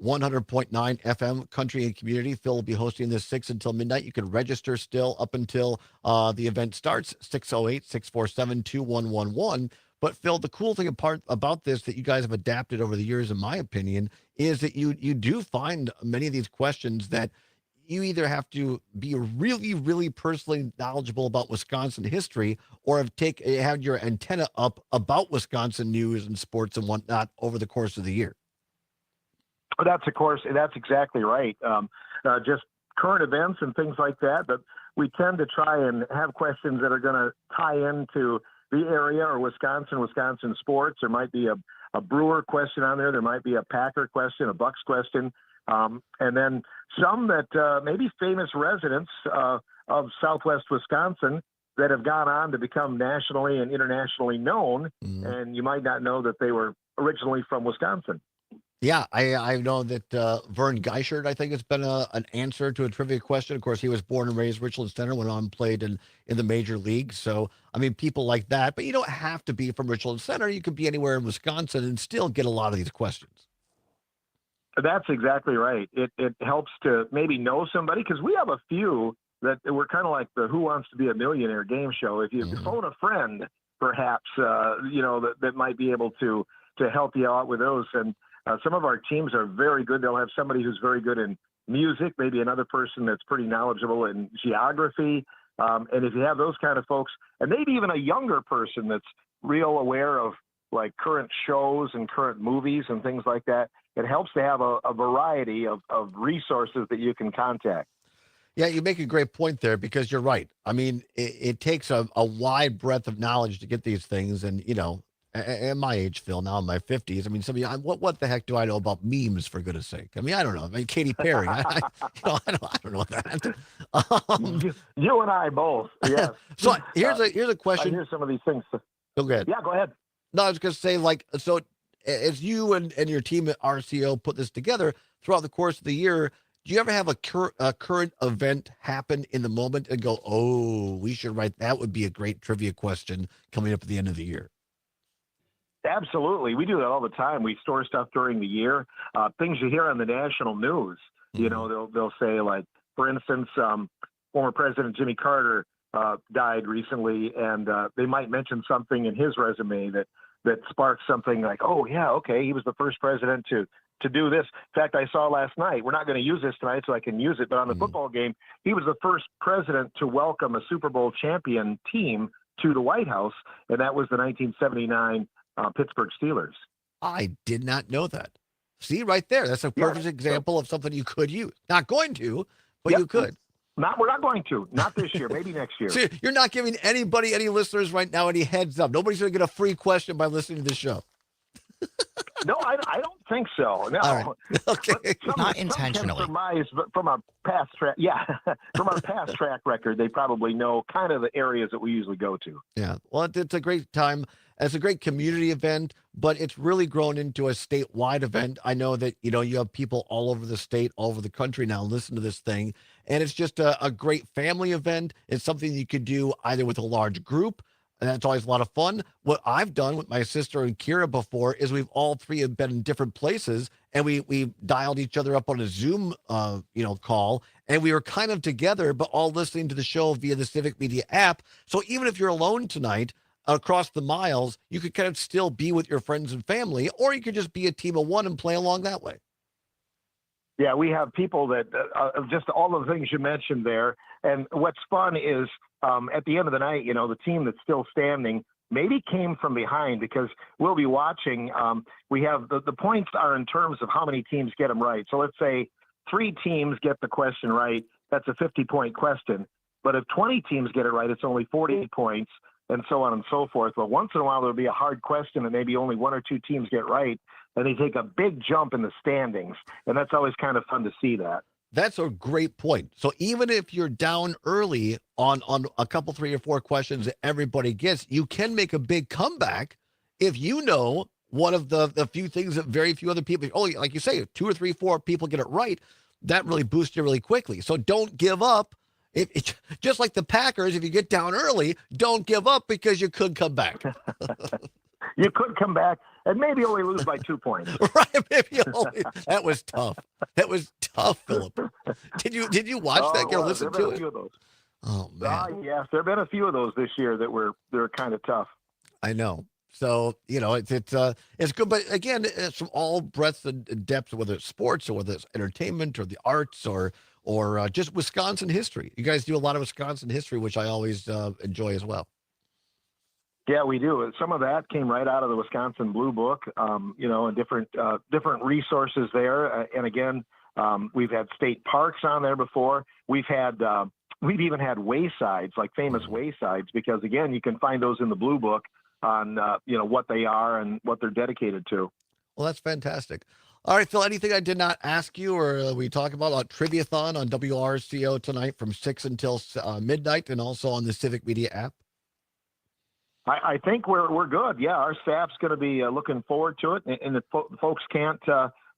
100.9 FM Country and Community. Phil will be hosting this 6 until midnight. You can register still up until the event starts, 608-647-2111. But Phil, the cool thing about this that you guys have adapted over the years, in my opinion, is that you do find many of these questions that you either have to be really, really personally knowledgeable about Wisconsin history or have your antenna up about Wisconsin news and sports and whatnot over the course of the year. That's exactly right. Just current events and things like that. But we tend to try and have questions that are going to tie into the area or Wisconsin sports. There might be a Brewer question on there. There might be a Packer question, a Bucks question. And then some that maybe famous residents of Southwest Wisconsin that have gone on to become nationally and internationally known. And you might not know that they were originally from Wisconsin. Yeah, I know that Vern Geichert, I think, has been an answer to a trivia question. Of course, he was born and raised Richland Center, went on and played in the major leagues. So, I mean, people like that. But you don't have to be from Richland Center. You could be anywhere in Wisconsin and still get a lot of these questions. That's exactly right. It helps to maybe know somebody, because we have a few that we're kind of like the Who Wants to Be a Millionaire game show. If you phone a friend, perhaps, that might be able to help you out with those. And some of our teams are very good. They'll have somebody who's very good in music, maybe another person that's pretty knowledgeable in geography. And if you have those kind of folks, and maybe even a younger person that's real aware of like current shows and current movies and things like that, it helps to have a variety of resources that you can contact. Yeah, you make a great point there, because you're right. I mean, it takes a wide breadth of knowledge to get these things. And, at my age, Phil, now in my 50s, I mean, what the heck do I know about memes, for goodness sake? I mean, I don't know. I mean, Katy Perry, I don't know that. You and I both, yes. So here's a question. I hear some of these things. Go ahead. Yeah, go ahead. No, I was going to say, so as you and your team at RCO put this together throughout the course of the year, do you ever have a current event happen in the moment and go, oh, we should write, that would be a great trivia question coming up at the end of the year? Absolutely. We do that all the time. We store stuff during the year, things you hear on the national news. They'll say, like, for instance, former President Jimmy Carter died recently, and they might mention something in his resume that sparks something like, oh, yeah, okay, he was the first president to do this. In fact, I saw last night, we're not going to use this tonight so I can use it, but on the football game, he was the first president to welcome a Super Bowl champion team to the White House, and that was the 1979 Pittsburgh Steelers. I did not know that. See, right there. That's a perfect example of something you could use. Not going to, but you could. We're not going to. Not this year. Maybe next year. So you're not giving anybody, any listeners right now, any heads up. Nobody's going to get a free question by listening to this show. No, I don't think so. No. All right. Okay. Not intentionally. From our past track, from our past track record, they probably know kind of the areas that we usually go to. Yeah. Well, it's a great time. It's a great community event, but it's really grown into a statewide event. I know that, you have people all over the state, all over the country now listen to this thing. And it's just a great family event. It's something you could do either with a large group, and that's always a lot of fun. What I've done with my sister and Kira before is we've all three have been in different places, and we dialed each other up on a Zoom, call, and we were kind of together, but all listening to the show via the Civic Media app. So even if you're alone tonight, across the miles, you could kind of still be with your friends and family, or you could just be a team of one and play along that way. Yeah, we have people that just all the things you mentioned there. And what's fun is at the end of the night, the team that's still standing maybe came from behind because we'll be watching. We have the points are in terms of how many teams get them right. So let's say 3 teams get the question right. That's a 50-point question. But if 20 teams get it right, it's only 40 points, and so on and so forth. But once in a while, there'll be a hard question and maybe only 1 or 2 teams get right, and they take a big jump in the standings. And that's always kind of fun to see that. That's a great point. So even if you're down early on a couple, 3 or 4 questions that everybody gets, you can make a big comeback if you know one of the few things that very few other people, like you say, 2 or 3, 4 people get it right. That really boosts you really quickly. So don't give up. Just like the Packers, if you get down early, don't give up because you could come back. You could come back and maybe only lose by 2 points. Right? Maybe only. That was tough. That was tough, Philip. Did you watch that? Get listen to it? Few of those. Oh man. Yes, there have been a few of those this year that were kind of tough. I know. So it's good, but again, it's from all breadths and depths, whether it's sports or whether it's entertainment or the arts or just Wisconsin history. You guys do a lot of Wisconsin history, which I always enjoy as well. Yeah, we do. Some of that came right out of the Wisconsin Blue Book, and different resources there. And again, we've had state parks on there before. We've even had waysides, like famous waysides, because again, you can find those in the Blue Book on what they are and what they're dedicated to. Well, that's fantastic. All right, Phil, anything I did not ask you or we talk about Triviathon on WRCO tonight from 6 until midnight and also on the Civic Media app? I think we're good. Yeah, our staff's going to be looking forward to it. And if folks can't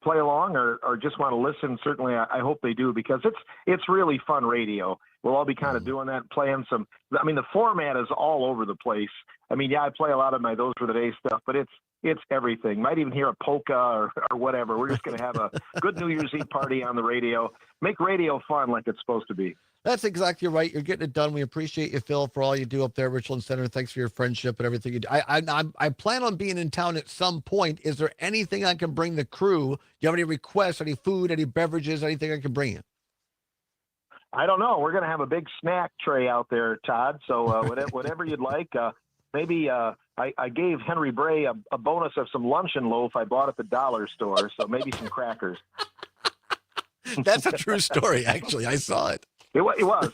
play along or just want to listen, certainly I hope they do because it's really fun radio. We'll all be kind of doing that, playing some. I mean, the format is all over the place. I mean, yeah, I play a lot of my Those Were the Days stuff, but it's everything. Might even hear a polka or whatever. We're just going to have a good New Year's Eve party on the radio. Make radio fun like it's supposed to be. That's exactly right. You're getting it done. We appreciate you, Phil, for all you do up there at Richland Center. Thanks for your friendship and everything you do. I plan on being in town at some point. Is there anything I can bring the crew? Do you have any requests, any food, any beverages, anything I can bring you? I don't know. We're going to have a big snack tray out there, Todd. So whatever you'd like. Maybe I gave Henry Bray a bonus of some luncheon loaf I bought at the dollar store. So maybe some crackers. That's a true story, actually. I saw it. It was.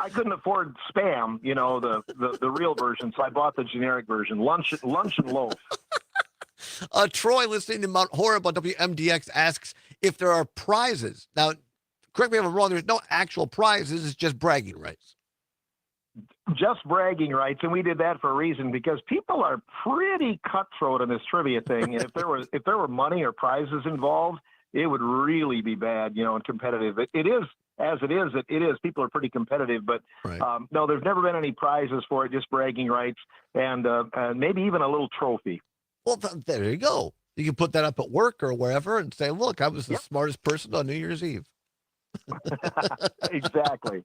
I couldn't afford Spam, the real version, so I bought the generic version, lunch and loaf. Troy, listening to Mount Horeb on WMDX, asks if there are prizes. Now, correct me if I'm wrong, there's no actual prizes, it's just bragging rights. Just bragging rights, and we did that for a reason, because people are pretty cutthroat in this trivia thing, and if there were money or prizes involved, it would really be bad, and competitive. It is. As it is. People are pretty competitive, but right. No, there's never been any prizes for it, just bragging rights and maybe even a little trophy. Well, there you go. You can put that up at work or wherever and say, look, I was the smartest person on New Year's Eve. Exactly.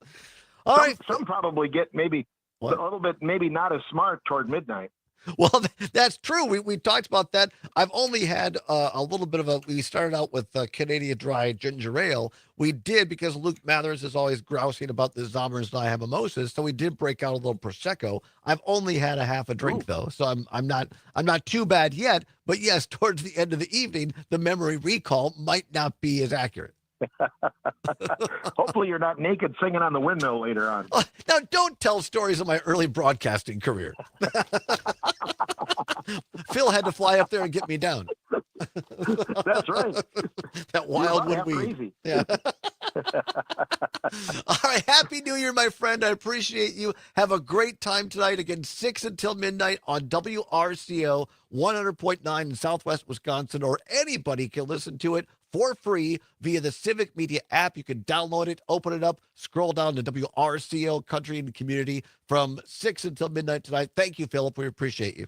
All right. Some probably get maybe a little bit, maybe not as smart toward midnight. Well, that's true. We talked about that. I've only had a little bit of we started out with Canadian Dry Ginger Ale. We did, because Luke Mathers is always grousing about the Zommers and I have mimosas, so we did break out a little Prosecco. I've only had a half a drink, though, so I'm not too bad yet. But yes, towards the end of the evening, the memory recall might not be as accurate. Hopefully you're not naked singing on the windmill later on. Now, don't tell stories of my early broadcasting career. Phil had to fly up there and get me down. That's right. That wildwood weed. Crazy. Yeah. All right. Happy New Year, my friend. I appreciate you. Have a great time tonight. Again, 6 until midnight on WRCO 100.9 in Southwest Wisconsin, or anybody can listen to it for free via the Civic Media app. You can download it, open it up, scroll down to WRCO Country and Community from 6 until midnight tonight. Thank you, Philip. We appreciate you.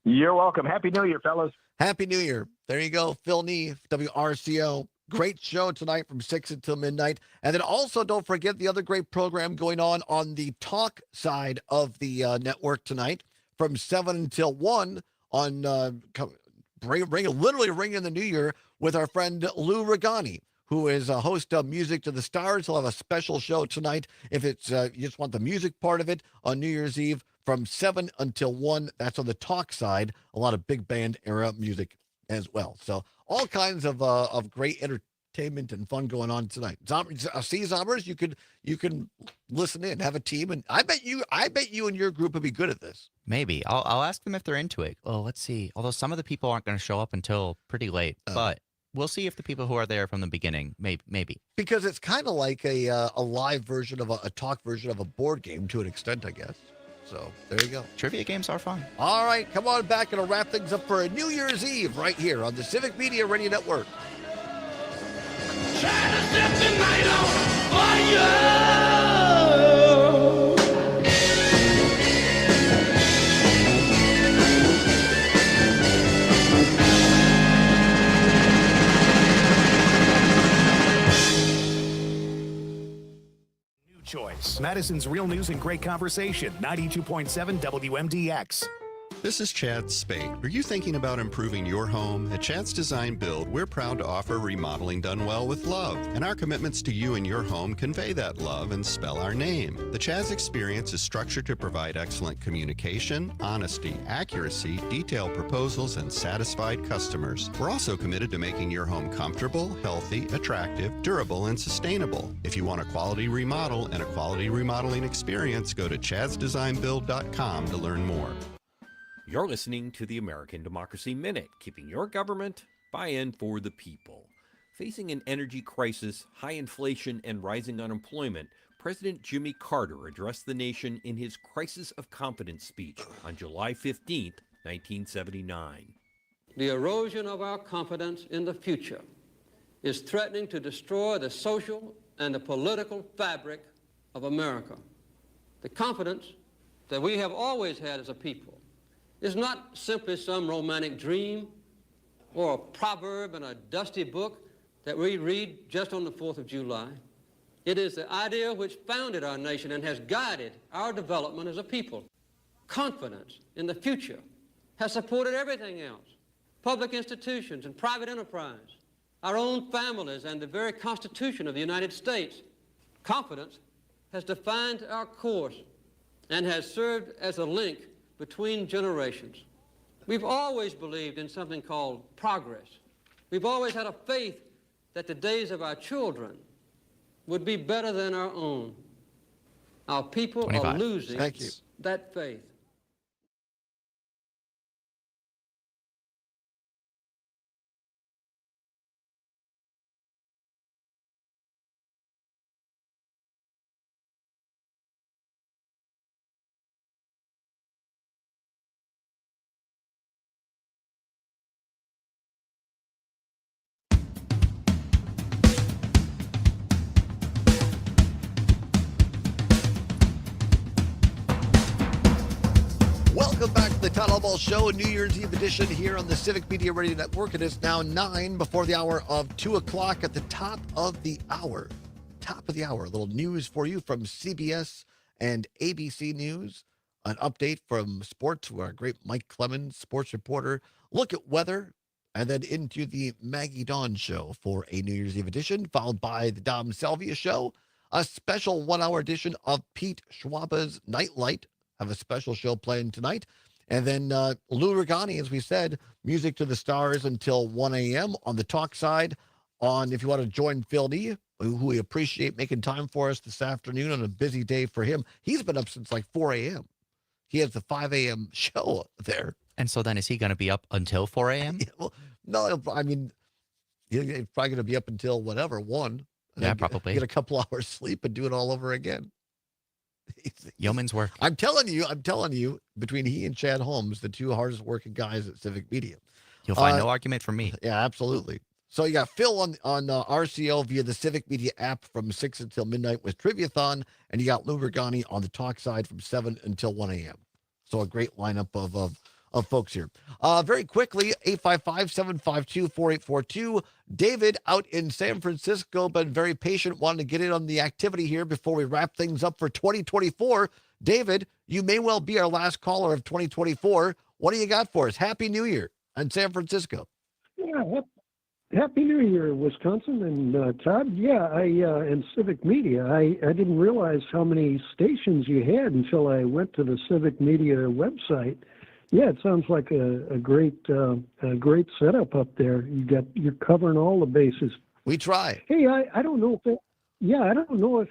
You're welcome. Happy New Year, fellas. Happy New Year. There you go. Phil Nee, WRCO. Great show tonight from 6 until midnight. And then also don't forget the other great program going on the talk side of the network tonight from 7 until 1 on literally ring in the new year with our friend Lou Regani, who is a host of Music to the Stars. He'll have a special show tonight. If it's you just want the music part of it on New Year's Eve from 7 until 1. That's on the talk side. A lot of big band era music as well. So all kinds of great entertainment and fun going on tonight. Zombers, you can listen in, have a team, and I bet you and your group would be good at this. Maybe. I'll ask them if they're into it. Well, let's see. Although some of the people aren't going to show up until pretty late, but we'll see if the people who are there from the beginning, maybe. Because it's kind of like a live version of a talk version of a board game to an extent, I guess. So there you go. Trivia games are fun. All right, come on back and I'll wrap things up for a New Year's Eve right here on the Civic Media Radio Network. Choice. Madison's Real News and Great Conversation, 92.7 WMDX. This is Chad Spate. Are you thinking about improving your home? At Chad's Design Build, we're proud to offer remodeling done well with love. And our commitments to you and your home convey that love and spell our name. The Chad's experience is structured to provide excellent communication, honesty, accuracy, detailed proposals, and satisfied customers. We're also committed to making your home comfortable, healthy, attractive, durable, and sustainable. If you want a quality remodel and a quality remodeling experience, go to chadsdesignbuild.com to learn more. You're listening to the American Democracy Minute, keeping your government by and for the people. Facing an energy crisis, high inflation, and rising unemployment, President Jimmy Carter addressed the nation in his Crisis of Confidence speech on July 15, 1979. The erosion of our confidence in the future is threatening to destroy the social and the political fabric of America. The confidence that we have always had as a people is not simply some romantic dream or a proverb in a dusty book that we read just on the 4th of July. It is the idea which founded our nation and has guided our development as a people. Confidence in the future has supported everything else. Public institutions and private enterprise, our own families, and the very Constitution of the United States. Confidence has defined our course and has served as a link between generations. We've always believed in something called progress. We've always had a faith that the days of our children would be better than our own. Our people 25. are losing Thank you. that faith. Welcome back to the Todd Allbaugh Show, a New Year's Eve edition here on the Civic Media Radio Network. It is now 9 before the hour of 2 o'clock at the top of the hour. Top of the hour. A little news for you from CBS and ABC News. An update from sports where our great Mike Clemens, sports reporter, look at weather, and then into the Maggie Dawn Show for a New Year's Eve edition, followed by the Dom Salvia Show, a special 1-hour edition of Pete Schwaba's Nightlight. Have a special show playing tonight. And then Lou Regani, as we said, Music to the Stars until 1 a.m. on the talk side. On if you want to join Phil D, who we appreciate making time for us this afternoon on a busy day for him. He's been up since like 4 a.m. He has the 5 a.m. show there. And so then is he going to be up until 4 a.m.? Yeah, well, no, I mean, he's probably going to be up until whatever, 1. Yeah, probably. Get a couple hours sleep and do it all over again. Yeoman's work. I'm telling you, between he and Chad Holmes, the two hardest working guys at Civic Media. You'll find no argument from me. Yeah, absolutely. So you got Phil on RCO via the Civic Media app from 6 until midnight with Triviathon, and you got Lou Regani on the talk side from 7 until 1 a.m. So a great lineup of folks here. Very quickly, 855-752-4842. David out in San Francisco, been very patient, wanting to get in on the activity here before we wrap things up for 2024. David, you may well be our last caller of 2024. What do you got for us? Happy New Year. in San Francisco. Yeah, Happy New Year, Wisconsin, and Todd. Yeah, and Civic Media. I didn't realize how many stations you had until I went to the Civic Media website. Yeah, it sounds like a great setup up there. You're covering all the bases. We try. Hey, I don't know if I don't know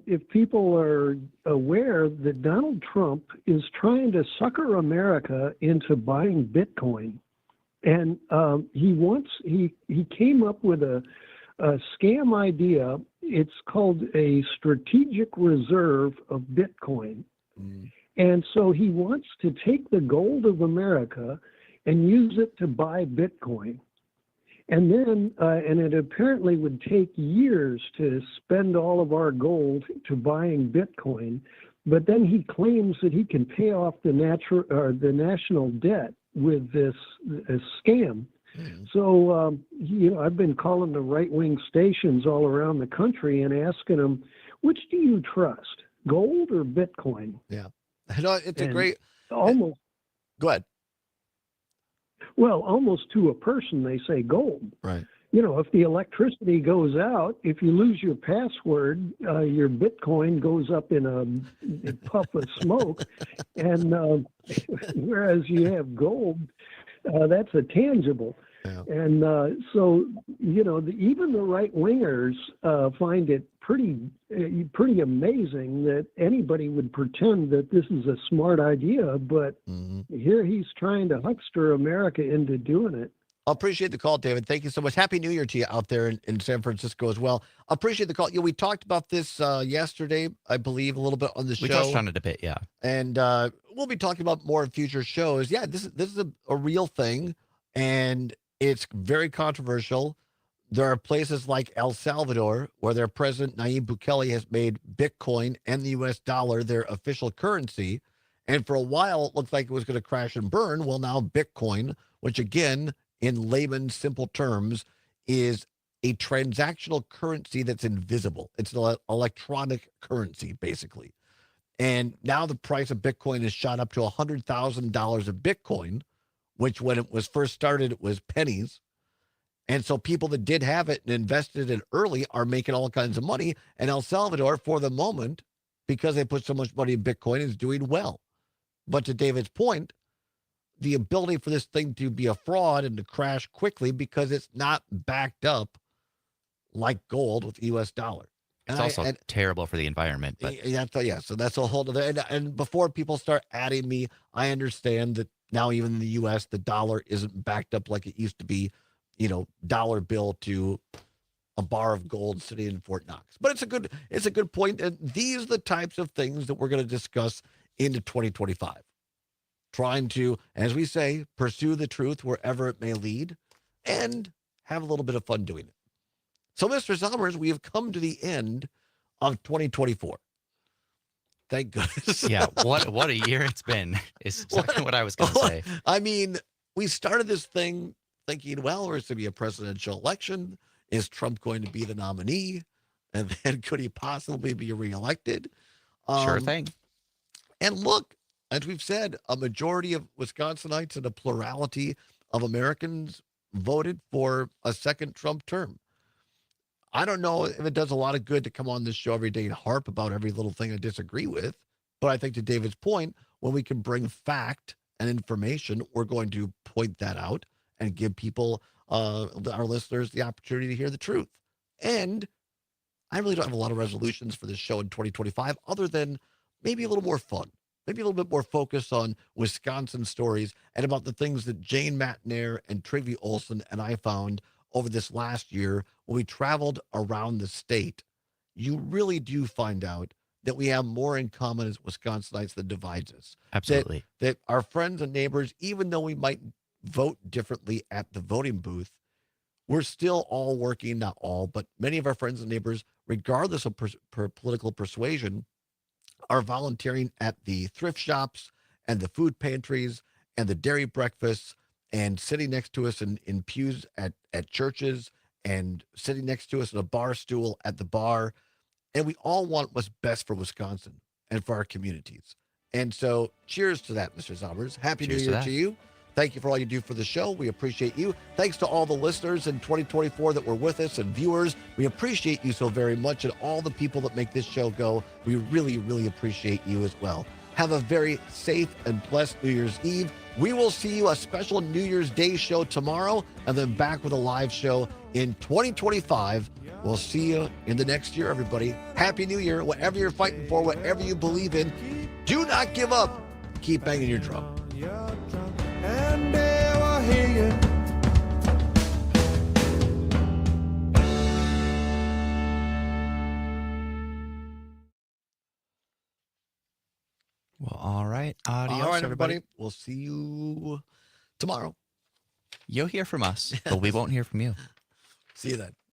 if people are aware that Donald Trump is trying to sucker America into buying Bitcoin. And he came up with a scam idea. It's called a strategic reserve of Bitcoin. And so he wants to take the gold of America and use it to buy Bitcoin. And then, and it apparently would take years to spend all of our gold to buying Bitcoin. But then he claims that he can pay off the national debt with this scam. So, I've been calling the right-wing stations all around the country and asking them, which do you trust, gold or Bitcoin? Yeah. No, it's a great... Almost. Go ahead. Well, almost to a person, they say gold. Right. If the electricity goes out, if you lose your password, your Bitcoin goes up in a puff of smoke. And whereas you have gold, that's a tangible. Yeah. And so, even the right wingers find it pretty amazing that anybody would pretend that this is a smart idea. But here he's trying to huckster America into doing it. I appreciate the call, David. Thank you so much. Happy New Year to you out there in San Francisco as well. I appreciate the call. We talked about this yesterday, I believe, a little bit on the show. We touched on it a bit, yeah. And we'll be talking about more in future shows. Yeah, this is a real thing, and it's very controversial. There are places like El Salvador where their president, Nayib Bukele, has made Bitcoin and the U.S. dollar their official currency. And for a while, it looked like it was going to crash and burn. Well, now Bitcoin, which again, in layman's simple terms, is a transactional currency that's invisible. It's an electronic currency, basically. And now the price of Bitcoin has shot up to $100,000 of Bitcoin, which when it was first started, it was pennies. And so people that did have it and invested in it early are making all kinds of money. And El Salvador, for the moment, because they put so much money in Bitcoin, is doing well. But to David's point, the ability for this thing to be a fraud and to crash quickly because it's not backed up like gold with the U.S. dollar. It's also terrible for the environment. But So that's a whole other. And before people start adding me, I understand that now even in the U.S., the dollar isn't backed up like it used to be, dollar bill to a bar of gold sitting in Fort Knox. But it's a good point. And these are the types of things that we're going to discuss into 2025. Trying to, as we say, pursue the truth wherever it may lead and have a little bit of fun doing it. So, Mr. Summers, we have come to the end of 2024. Thank goodness. Yeah, what a year it's been is exactly what I was going to say. I mean, we started this thing thinking, well, there's going to be a presidential election. Is Trump going to be the nominee? And then could he possibly be reelected? Sure thing. And look, as we've said, a majority of Wisconsinites and a plurality of Americans voted for a second Trump term. I don't know if it does a lot of good to come on this show every day and harp about every little thing I disagree with. But I think to David's point, when we can bring fact and information, we're going to point that out and give people, our listeners, the opportunity to hear the truth. And I really don't have a lot of resolutions for this show in 2025 other than maybe a little more fun. Maybe a little bit more focus on Wisconsin stories and about the things that Jane Matnair and Trivy Olson and I found over this last year when we traveled around the state. You really do find out that we have more in common as Wisconsinites than divides us. Absolutely. That our friends and neighbors, even though we might vote differently at the voting booth, we're still all working, not all, but many of our friends and neighbors, regardless of political persuasion, are volunteering at the thrift shops and the food pantries and the dairy breakfasts and sitting next to us in pews at churches and sitting next to us in a bar stool at the bar. And we all want what's best for Wisconsin and for our communities. And so cheers to that, Mr. Zommers. Happy New Year to you. Thank you for all you do for the show. We appreciate you. Thanks to all the listeners in 2024 that were with us and viewers. We appreciate you so very much, and all the people that make this show go. We really, really appreciate you as well. Have a very safe and blessed New Year's Eve. We will see you a special New Year's Day show tomorrow, and then back with a live show in 2025. We'll see you in the next year, everybody. Happy New Year. Whatever you're fighting for, whatever you believe in, do not give up. Keep banging your drum. And they will hear you. Well, all right. Adios, All right, everybody. We'll see you tomorrow. You'll hear from us, but we won't hear from you. See you then.